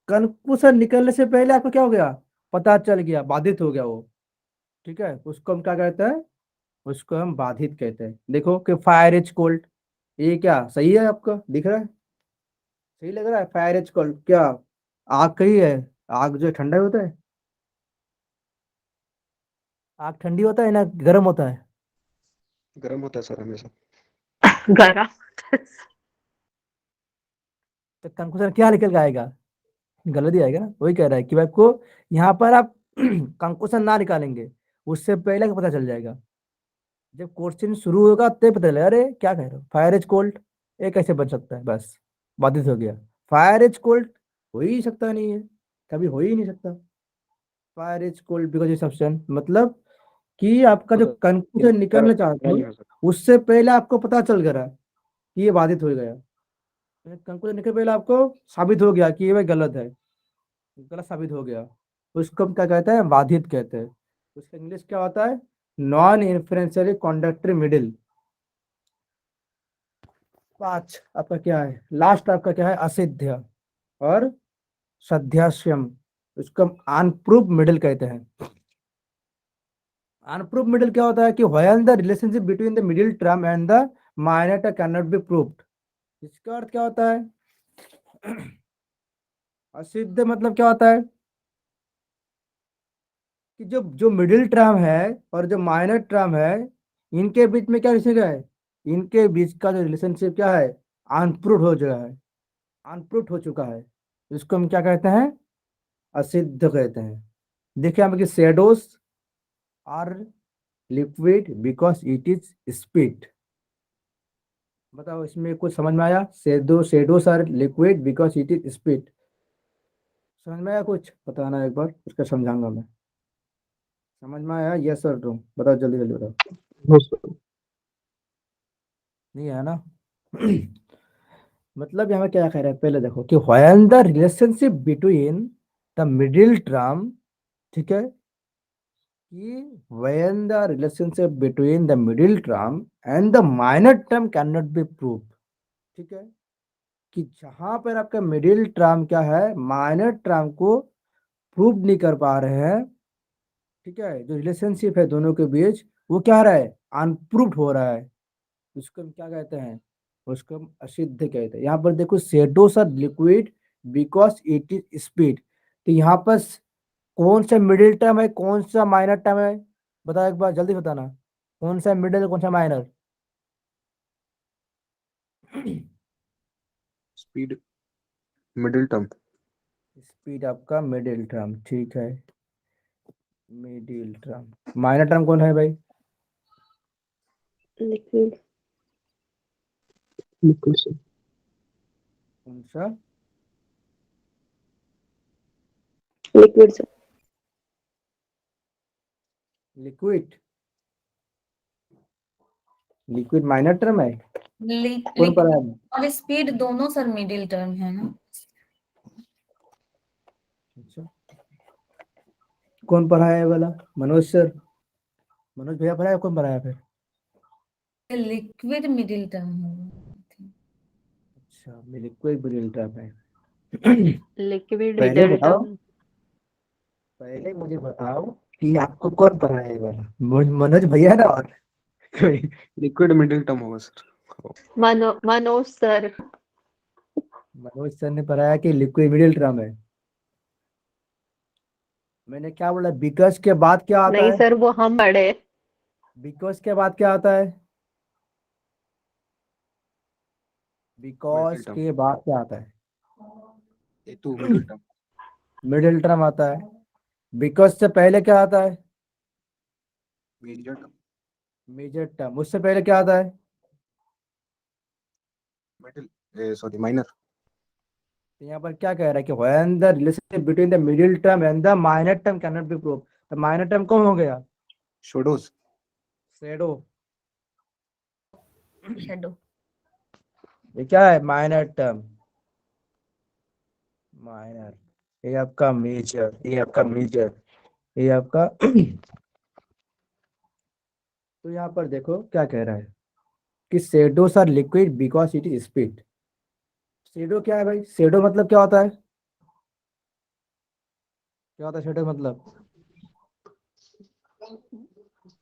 कंक्लूजन निकलने से पहले आपको क्या हो गया, पता चल गया, बाधित हो गया वो। ठीक है, उसको हम क्या कहते हैं, उसको हम बाधित कहते हैं। देखो कि फायर इज कोल्ड, ये क्या सही है, आपको दिख रहा है, सही लग रहा है, फायर इज कोल्ड क्या आग कही है, आग जो ठंडा होता है, आग ठंडी होता है ना गर्म होता है? गर्म होता है सर हमेशा। गरा। तो कंक्लूजन क्या निकल के आएगा, गलत ही आएगा ना। वही कह रहा है कि आपको यहाँ पर आप कंक्लूजन ना निकालेंगे, उससे पहले का पता चल जाएगा, जब क्वेश्चन शुरू होगा तब पता चलेगा, अरे क्या कह रहे हो, फायर इज कोल्ड, ये कैसे बन सकता है, बस बाधित हो गया, फायर इज कोल्ड हो ही सकता नहीं है। कभी हो ही नहीं सकता। Fire is cold because is substance, मतलब कि आपका जो कंक्लूजन निकलना चाहते नहीं हो हो सकता। उससे पहले आपको पता चल गया कि ये बाधित हो गया। कंक्लूजन निकलने पहले आपको साबित हो गया कि ये गलत है, गलत साबित हो गया, उसको हम क्या कहते हैं, बाधित कहते हैं। उसका इंग्लिश क्या होता है, नॉन इन्फ्लुएंशियल कॉन्डक्टरी मिडिल। 5 आपका क्या है, लास्ट आपका क्या है, असिद्ध और सध्यास्यम, उसको हम अनप्रूव मिडिल कहते हैं। अनप्रूव मिडिल क्या होता है कि when the relationship between the middle term and the minor term can not be proved. इसका अर्थ क्या होता है, असिद्ध मतलब क्या होता है कि जो जो मिडिल टर्म है और जो माइनर टर्म है, इनके बीच में क्या रिलेशन है, इनके बीच का जो रिलेशनशिप क्या है, अनप्रूव्ड हो चुका है, अनप्रूव्ड हो चुका है। इसको हम क्या कहते हैं, असिद्ध कहते हैं। देखिए यहाँ पे कि shadows are liquid because it is speed. बताओ इसमें कुछ समझ में आया, shadows are liquid because it is speed, समझ में आया कुछ, बताना एक बार, उसका समझाऊंगा मैं। समझ में आया, यस सर, नो, बताओ जल्दी जल्दी बताओ। नहीं है ना मतलब यहाँ क्या कह रहा है, पहले देखो कि when the relationship between the middle term, ठीक है, कि when the relationship between the middle term and the minor term can not be prove, ठीक है, कि जहां पर आपका मिडिल टर्म क्या है, माइनर टर्म को प्रूव नहीं कर पा रहे हैं, ठीक है, जो रिलेशनशिप है दोनों के बीच वो क्या रहा है, अनप्रूव्ड हो रहा है, उसको हम क्या कहते हैं, उसको हम असिद्ध कहते हैं। यहाँ पर देखो shadows are liquid because it is speed, तो यहाँ पर कौन सा मिडिल टर्म है, कौन सा माइनर टर्म है, बताओ एक बार जल्दी बताना, कौन सा मिडिल कौन सा minor speed middle term. Speed आपका मिडिल टर्म, ठीक है, मिडिल टर्म। माइनर टर्म कौन है भाई, लिक्विड। Liquid sir. कौन सा, liquid sir. Liquid, liquid minor term है, कौन पर है, लिक्विड और स्पीड दोनों सर मिडिल टर्म है ना। अच्छा, कौन पढ़ाया है वाला, मनोज सर, मनोज भैया पढ़ाया, कौन पढ़ाया फिर, लिक्विड मिडिल टर्म है। अच्छा लिक्विड मिडिल टर्म है लिक्विड पहले मिडिल बताओ, टर्म। पहले मुझे बताओ कि आपको कौन पढ़ाया है वाला, मनोज भैया ना और कोई, लिक्विड मिडिल टर्म होगा sir. Manoj sir. Manoj sir ने पढ़ाया कि लिक्विड मिडिल टर्म है। मैंने क्या बोला, बिकॉज के बाद क्या आता नहीं है, सर, वो हम पढ़े। बिकॉज के बाद क्या आता है, मिडिल बिकॉज टर्म। के बाद क्या आता है, A to middle term. Middle term आता है। बिकॉज से पहले क्या आता है, मेजर टर्म। Major term. उससे पहले क्या आता है, मिडिल सॉरी माइनर। तो यहाँ पर क्या कह रहा है कि when the relationship between the middle term and the minor term can not be prove, तो माइनर टर्म कौन हो गया, शेडोज। Shadow, shadow. ये क्या है, माइनर टर्म, माइनर, ये आपका मेजर, ये आपका मेजर, ये आपका तो यहाँ पर देखो क्या कह रहा है कि shadows are liquid because it is speed. Shadow क्या है भाई, शेडो मतलब क्या होता है, क्या होता है शेडो मतलब,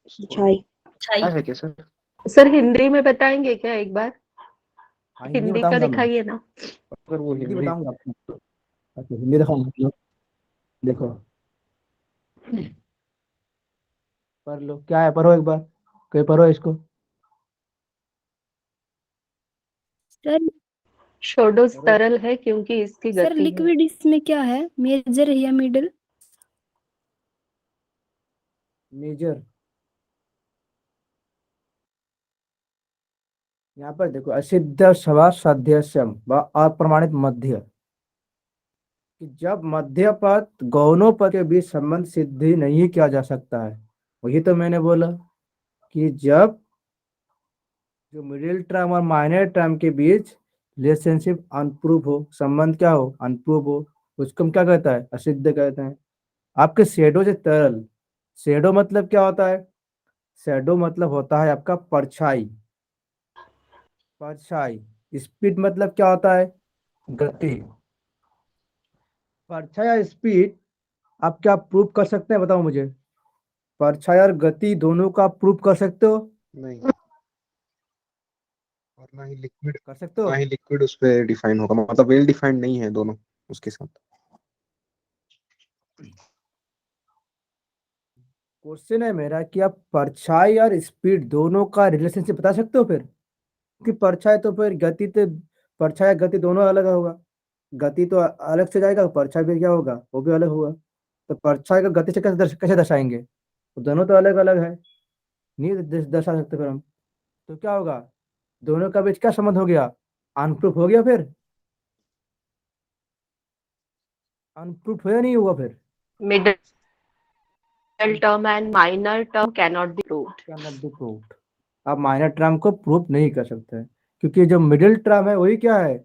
छाई। छाई। है क्या सर? सर हिंदी में बताएंगे क्या एक बार? हाँ हिंदी हिंदी का बताऊंगा मैं, दिखाइए ना। अगर वो हिंदी हिंदी बताऊंगा आपको। अच्छा हिंदी दिखाऊंगा, देखो पढ़ लो, क्या है, पढ़ो एक बार, कोई पढ़ो इसको, सर शोडोज पढ़ो। तरल है क्योंकि इसकी सर गति है। लिक्विड इसमें क्या है, मेजर या मिडल? मेजर, यहाँ पर देखो असिद्ध सवा साध्यस्यम व अप्रमाणित मध्य, कि जब मध्य पद गौणों पद के बीच संबंध सिद्ध ही नहीं किया जा सकता है। वही तो मैंने बोला कि जब जो मिडिल टर्म और माइनर टर्म के बीच रिलेशनशिप अनप्रूव हो, संबंध क्या हो, अनप्रूव हो, उसको हम क्या कहता है, असिद्ध कहते हैं। आपके शेडो से तरल, शेडो मतलब क्या होता है, शेडो मतलब होता है आपका परछाई, परछाई। स्पीड मतलब क्या होता है, गति। परछाई या स्पीड आप क्या प्रूव कर सकते हैं, बताओ मुझे। परछाई और गति दोनों का प्रूव कर सकते हो, नहीं, और ना ही लिक्विड, कर सकते हो। ना ही लिक्विड उस पे डिफाइन होगा, मतलब वेल डिफाइंड नहीं है दोनों उसके साथ। क्वेश्चन है मेरा कि आप परछाई और स्पीड दोनों का रिलेशनशिप बता सकते हो फिर, कि परछाई तो फिर गति तो, परछाई गति दोनों अलग होगा, गति तो अलग से जाएगा, परछाई भी क्या होगा, वो भी अलग होगा। तो परछाई का गति से कैसे दर्शाएंगे, तो दोनों तो अलग अलग है, नहीं दर्शा सकते फिर हम। तो क्या होगा, दोनों का बीच क्या संबंध हो गया, अनप्रूफ हो गया, फिर अनप्रूफ हो या नहीं हुआ फिर। Middle term and minor term cannot be proved. Can not be proved. आप माइनर टर्म को प्रूव नहीं कर सकते हैं, क्योंकि जो मिडिल टर्म है वही क्या है,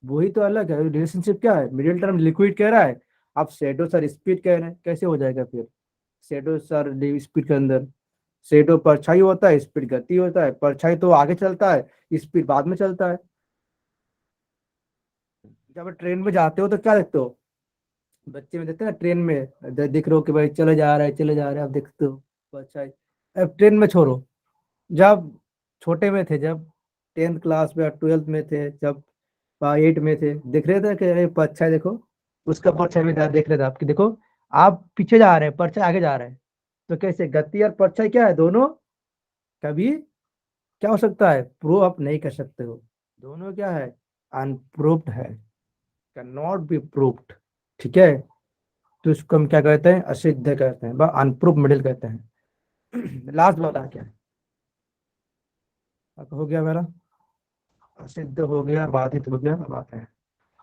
वही तो अलग है। रिलेशनशिप क्या है, मिडिल टर्म लिक्विड कह रहा है, आप शेडो सर स्पीड कह रहे हैं, कैसे हो जाएगा फिर। शेडो सर स्पीड के अंदर, शेडो परछाई होता है, स्पीड गति होता है, परछाई तो आगे चलता है, स्पीड बाद में चलता है। जब ट्रेन में जाते हो तो क्या देखते हो, बच्चे में देखते हैं ना, ट्रेन में दिख रहे हो कि भाई चले जा रहे हैं, चले जा रहे हैं, आप देखते हो परछाई। अब ट्रेन में छोड़ो, जब छोटे में थे, जब 10th क्लास में 12th में थे, जब 8 में थे, देख रहे थे कि अरे परछाई देखो, उसका परछाई भी देख रहे थे आपकी, देखो आप पीछे जा रहे हैं, परछाई आगे जा रहे हैं। तो कैसे गति और परछाई क्या है, दोनों कभी क्या हो सकता है, प्रूव आप नहीं कर सकते हो, दोनों क्या है, अनप्रूव्ड है, कैन नॉट बी प्रूव्ड। ठीक है, तो इसको हम क्या कहते हैं, असिद्ध कहते हैं, अनप्रूव मिडिल कहते हैं। लास्ट वाला क्या है, अब हो गया मेरा, असिद्ध हो गया, बाधित हो गया, बात है।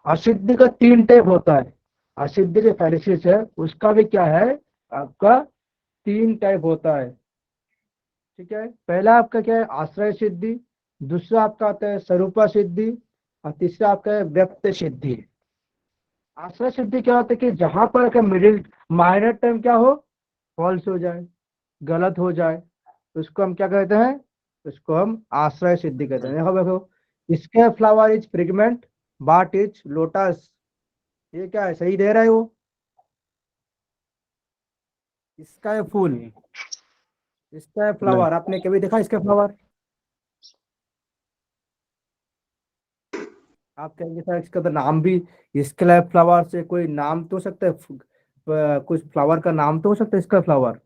असिद्ध का 3 टाइप होता है, असिद्ध जो फैलिसिस है उसका भी क्या है, आपका 3 टाइप होता है। ठीक है, पहला आपका क्या है, आश्रय सिद्धि, दूसरा आपका आता है स्वरूपा सिद्धि, और तीसरा आपका है व्यक्त सिद्धि। आश्रय सिद्धि क्या होता है कि जहां पर मिडिल माइनर टर्म क्या हो, फॉल्स हो जाए, गलत हो जाए, तो उसको हम क्या कहते हैं, उसको हम आश्रय सिद्धि कहते हैं। देखो देखो, इसके फ्लावर इज फ्रिगमेंट बाट इज लोटस, ये क्या है, सही दे रहा है वो, इसका है फूल, इसका है फ्लावर, आपने कभी देखा इसका फ्लावर, आप कहेंगे सर इसका तो नाम भी, इसके लिए फ्लावर से कोई नाम तो हो सकता है, कुछ फ्लावर का नाम तो हो सकता है, इसका फ्लावर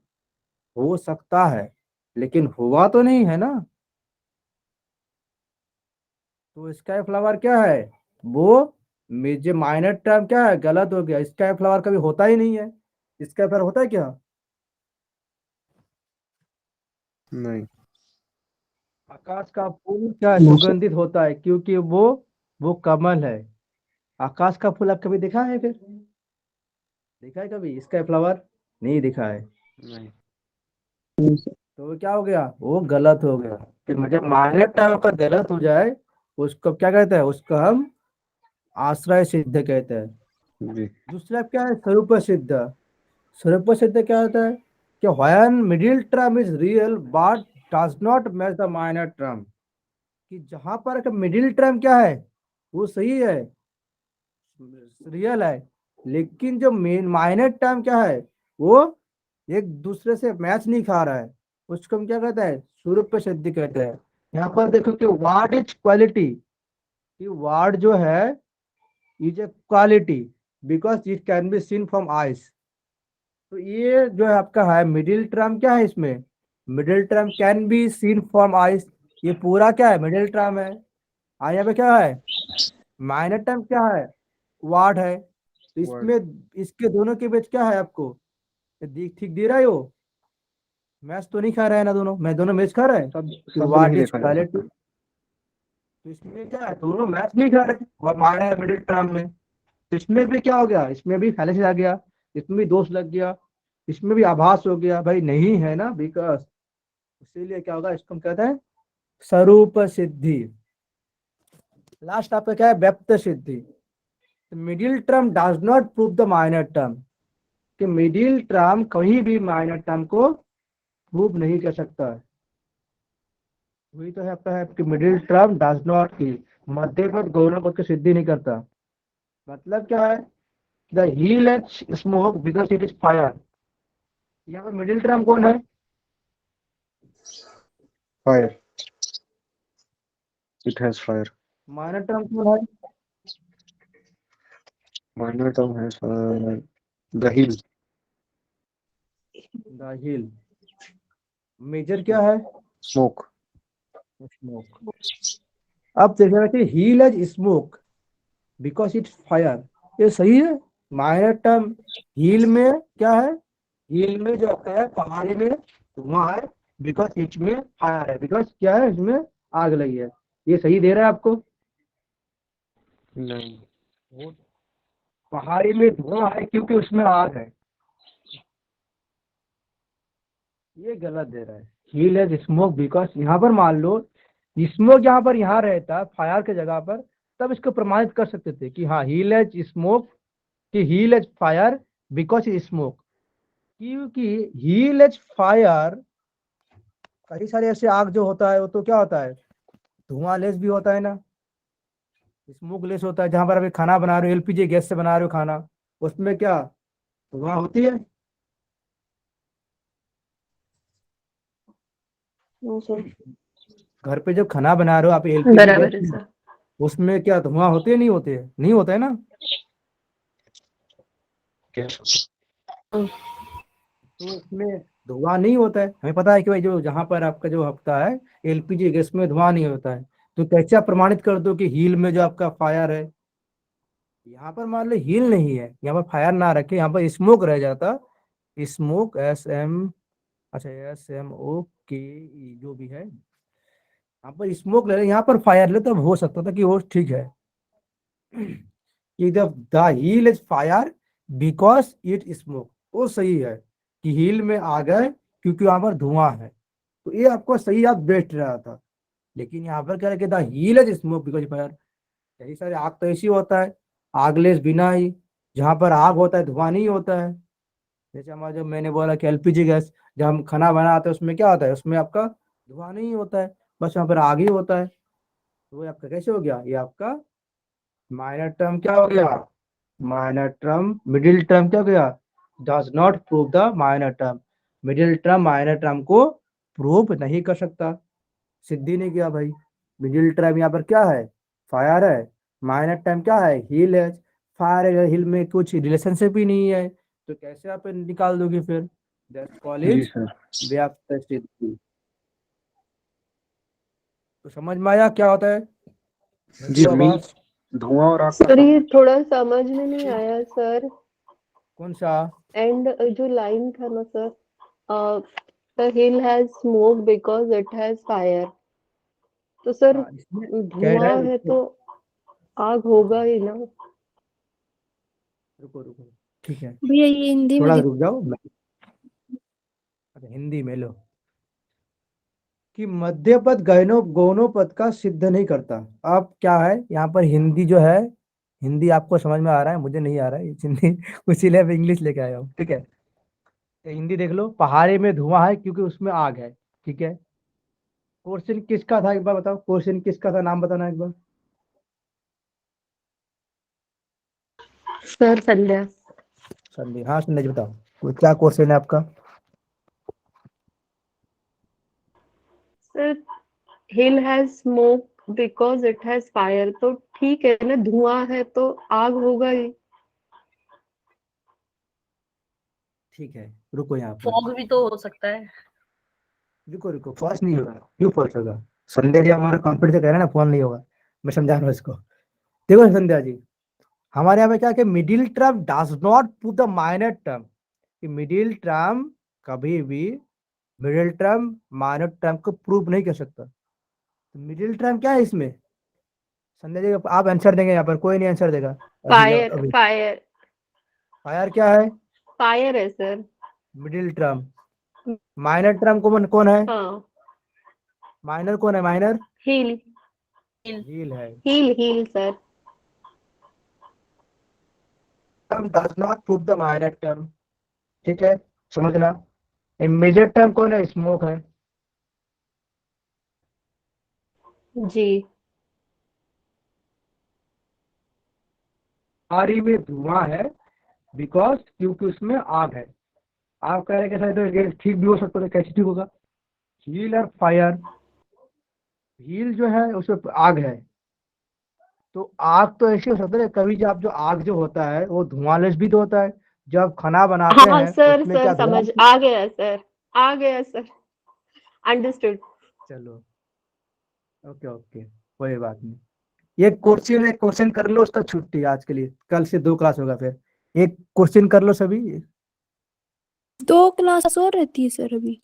हो सकता है, लेकिन हुआ तो नहीं है ना। तो स्काई फ्लावर क्या है, वो मेजे माइनर टर्म क्या है, गलत हो गया, स्काई फ्लावर कभी होता ही नहीं है। स्काई फ्लावर होता है क्या, नहीं, आकाश का फूल क्या है, सुगंधित होता है, क्योंकि वो कमल है। आकाश का फूल आप कभी देखा है फिर, देखा है कभी स्काई फ्लावर, नहीं दिखा है। नहीं, तो वो क्या हो गया, वो गलत हो गया। फिर मुझे माइनर टर्म पर गलत हो जाए, उसको क्या कहते हैं, उसको हम आश्रय सिद्ध कहते हैं। जी, दूसरा क्या है, स्वरूप सिद्ध। स्वरूप सिद्ध क्या होता है कि when middle term is real but does not match the minor term, कि जहां पर मिडिल टर्म क्या है, वो सही है, रियल है, लेकिन जो मेन माइनर टर्म क्या है, वो एक दूसरे से मैच नहीं खा रहा है, उसको हम क्या कहते हैं, स्वरूप सिद्धि कहते हैं। यहाँ पर देखो कि वाट इज क्वालिटी, कि वाट जो है is a quality because it can be seen from ice. तो ये जो है आपका है मिडिल टर्म, क्या है इसमें, middle term can be seen from ice, ये पूरा क्या है, मिडिल टर्म है। यहाँ पे क्या है, माइनर टर्म क्या है, वाट है, तो इसमें इसके दोनों के बीच क्या है आपको, ठीक दे रहा है वो, मैच तो नहीं खा रहा है ना, दोनों मैं दोनों मैच खा रहा है, सब वाट नहीं इज देखा जाता। क्वालिटी। तो इसमें क्या है, दोनों मैच नहीं खा रहे, और माइनर मिडिल टर्म में, तो इसमें भी क्या हो गया, इसमें भी फैलेसिस आ गया, इसमें भी दोष लग गया, इसमें भी आभास हो गया, भाई नहीं है ना, बिकॉज इसीलिए क्या होगा, इसको हम कहते हैं स्वरूप सिद्धि। लास्ट आपका क्या है, व्यक्त सिद्धि। Middle term does not prove the minor term, कि मिडिल टर्म कहीं भी माइनर टर्म को प्रूव नहीं कर सकता है। वही तो है आपका है कि मिडिल टर्म डज नॉट, की मध्य पद गौण पद की सिद्धि नहीं करता। मतलब क्या है, the hill as smoke because it is fire. यहाँ पर मिडिल टर्म कौन है, fire, it has fire. Minor term कौन है, minor term has fire, the hill. The hill. Major क्या है, स्मोक। स्मोक। अब देखना कि hill as smoke because it's fire, ये सही है। माइनर टर्म हील में क्या है, हील में जो होता है पहाड़ी में धुआं है, बिकॉज इच में फायर है, बिकॉज क्या है, इसमें आग लगी है। ये सही दे रहा है आपको, नहीं, वो पहाड़ी में धुआं है क्योंकि उसमें आग है, ये गलत दे रहा है। हील एज स्मोक बिकॉज यहाँ पर मान लो स्मोक यहाँ पर यहाँ रहता फायर के जगह पर, तब इसको प्रमाणित कर सकते थे कि हाँ हील एज स्मोक, कि hill as fire because is smoke. क्योंकि हील एज फायर, कई सारे ऐसे आग जो होता है वो तो क्या होता है, धुआं लेस भी होता है ना, स्मोक लेस होता है। जहां पर अभी खाना बना रहे हो, एलपीजी गैस से बना रहे हो खाना, उसमें क्या धुआं होती है, घर पे जब खाना बना रहे हो आप एलपीजी बराबर है गैस, सर। उसमें क्या धुआं होते हैं, नहीं होते हैं, नहीं होता है ना। क्या? तो इसमें धुआं नहीं होता है, हमें पता है कि भाई जो जहां पर आपका जो हफ्ता है एलपीजी गैस में धुआं नहीं होता है। तो कैसे आप प्रमाणित कर दो कि हील में जो आपका फायर है, यहाँ पर मान लो हील नहीं है, यहाँ पर फायर ना रखे, यहाँ पर स्मोक रह जाता, स्मोक एस एम, अच्छा एस एम ओ के ई जो भी है, यहाँ पर स्मोक ले रहे, यहाँ पर फायर ले, तब हो सकता था कि वो ठीक है। The hill is fire because it smoke, वो सही है कि हील में आ गए क्योंकि वहां पर धुआं है, तो ये आपको सही याद बैठ रहा था। लेकिन यहाँ पर क्या है, the hill is smoke because fire. कई सारे आग तो ऐसी होता है, आगलेस बिना ही, जहां पर आग होता है धुआं नहीं होता है। जैसे हमारा जब मैंने बोला कि एलपीजी गैस, जब हम खाना बनाते हैं उसमें क्या होता है, उसमें आपका धुआं नहीं होता है, बस वहां पर आग ही होता है। तो वो आपका कैसे हो गया, ये आपका माइनर टर्म क्या हो गया, माइनर टर्म, मिडिल टर्म क्या हो गया, does not prove the minor term. Middle term minor term को प्रूव नहीं कर सकता, सिद्धि नहीं किया भाई। मिडिल टर्म यहाँ पर क्या है, फायर है, माइनर टर्म क्या है, हील है। फायर हिल में कुछ रिलेशनशिप ही नहीं है, तो कैसे आप निकाल दोगे फिर, that's called ji is sir. व्याप्त सिद्धि। तो समझ में आया क्या होता है, जी तो मी, आवाज धुआं और आग का सर ये थोड़ा समझ में नहीं आया सर। कौन सा, एंड जो लाइन था ना sir, the hill has smoke because it has fire, तो सर हाँ इसमें कह रहा धुआं है, है तो आग होगा ही ना। रुको रुको, ठीक है, भैया ये हिंदी में थोड़ा रुक जाओ अच्छा, हिंदी में लो, कि मध्य पद गौनो गौनो पद का सिद्ध नहीं करता। अब क्या है यहाँ पर, हिंदी जो है, हिंदी आपको समझ में आ रहा है, मुझे नहीं आ रहा है हिंदी इसीलिए मैं इंग्लिश लेके आया हूँ, ठीक है। तो हिंदी देख लो, पहाड़ी में धुआं है क्योंकि उसमें आग है, ठीक है। क्वेश्चन किसका था एक बार बताओ, क्वेश्चन किसका था, नाम बताना एक बार। सर संध्या। संजय, हाँ संजय जी बताओ, क्या क्वेश्चन है आपका। Sir hill has smoke because it has fire, तो ठीक है ना, धुआं है तो आग होगा ही। ठीक है, रुको यहाँ पर, फॉग भी तो हो सकता है। रुको रुको, फर्स्ट नहीं होगा, क्यों फर्स्ट होगा, संध्या जी हमारा कॉम्पिटिशन कह रहे हैं ना, फोन नहीं होगा, मैं समझा रहा हूँ इसको। देखो संध्या जी, हमारे यहाँ पे क्या है कि middle term does not prove the minor term, कि मिडिल टर्म कभी भी मिडिल टर्म माइनर टर्म को प्रूव नहीं कर सकता। तो मिडिल टर्म क्या है इसमें, संजय जी आप आंसर देंगे, यहाँ पर कोई नहीं आंसर देगा अभी। फायर अभी फायर फायर क्या है? फायर है sir. Middle term. Minor term कौन है? हाँ, माइनर कौन है? माइनर हील हील है। Hill sir. Term does not prove the minor term, ठीक है, समझना। मेजर टर्म कौन है? स्मोक है। जी। आरी में धुआं है बिकॉज क्योंकि उसमें आग है। आप कह रहे कैसा, तो ये ठीक भी हो सकता है, कैसे ठीक होगा? हील और फायर, हील जो है उसमें आग है, तो आग तो ऐसे हो सकता है कभी, जब जो आग जो होता है वो धुआंलेस भी तो होता है। जब खाना बनाते हाँ हैं सर, उसमें सर क्या धुआं? समझ आ गया सर, आ गया सर, अंडरस्टूड। चलो ओके ओके, कोई बात नहीं। ये क्वेश्चन, एक क्वेश्चन कर लो, उसका छुट्टी आज के लिए, कल से 2 क्लास होगा फिर। एक क्वेश्चन कर लो सभी। 2 क्लास और रहती है सर अभी?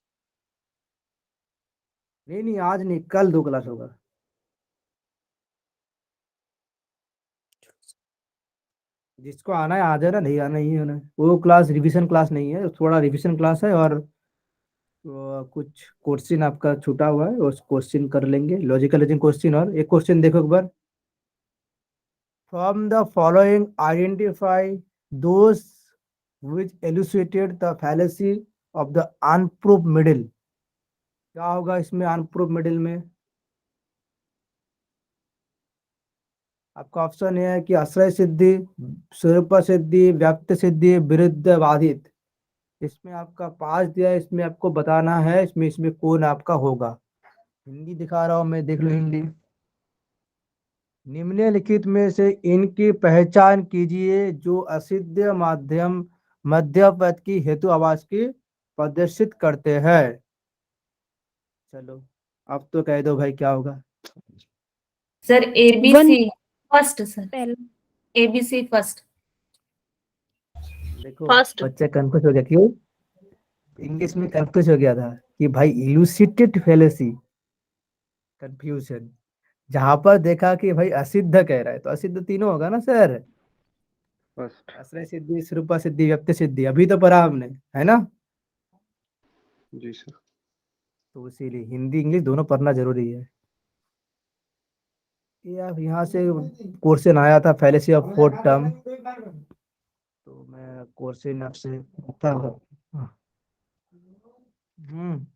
नहीं नहीं, आज नहीं, कल 2 क्लास होगा। जिसको आना है आ जाना, नहीं आना ही है ना। वो क्लास रिवीजन क्लास नहीं है, थोड़ा रिवीजन क्लास है, और कुछ क्वेश्चन आपका छूटा हुआ है, उस क्वेश्चन कर लेंगे, लॉजिकल रीजनिंग क्वेश्चन। और एक क्वेश्चन देखो एक बार। From the following identify those which elucidated the fallacy of the unproved middle। क्या होगा इसमें अनप्रूव मिडिल में? आपका ऑप्शन ये है कि आश्रय सिद्धि, स्वरूप सिद्धि, व्यक्त सिद्धि, विरुद्ध बाधित। इसमें आपका 5 दिया है, इसमें आपको बताना है इसमें इसमें कौन आपका होगा। हिंदी दिखा रहा हूं मैं, देख लो हिंदी। निम्नलिखित में से इनकी पहचान कीजिए जो असिद्ध माध्यम मध्य पद की हेतु आवाज की प्रदर्शित करते हैं। चलो अब तो कह दो भाई क्या होगा। Sir ABC one first, sir पहला। ABC first. देखो फर्स्ट। बच्चा कंफ्यूज हो गया, क्यों? इंग्लिश में कंफ्यूज हो गया था कि भाई इलुसिटेड फेलेसी, कंफ्यूजन। जहां पर देखा कि भाई असिद्ध कह रहा है, तो असिद्ध तीनों होगा ना सर। फर्स्ट। आश्रय सिद्धि, स्वरूप सिद्धि, व्यक्त सिद्धि, अभी तो पढ़ा हमने, है ना। जी सर। तो इसीलिए हिंदी इंग्लिश दोनों पढ़ना जरूरी है। ये अब यहाँ से क्वेश्चन आया था फैलेसी ऑफ फोर्थ टर्म, तो मैं क्वेश्चन आपसे पूछता हूँ। हम्म,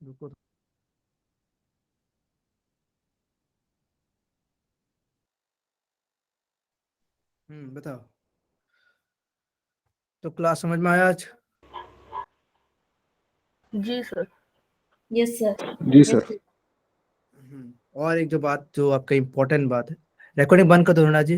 रुको। बताओ। तो क्लास समझ में आया आज? जी सर। Yes sir. जी सर। और एक जो बात, जो आपका इम्पोर्टेंट बात है, रिकॉर्डिंग बंद कर दो ना जी।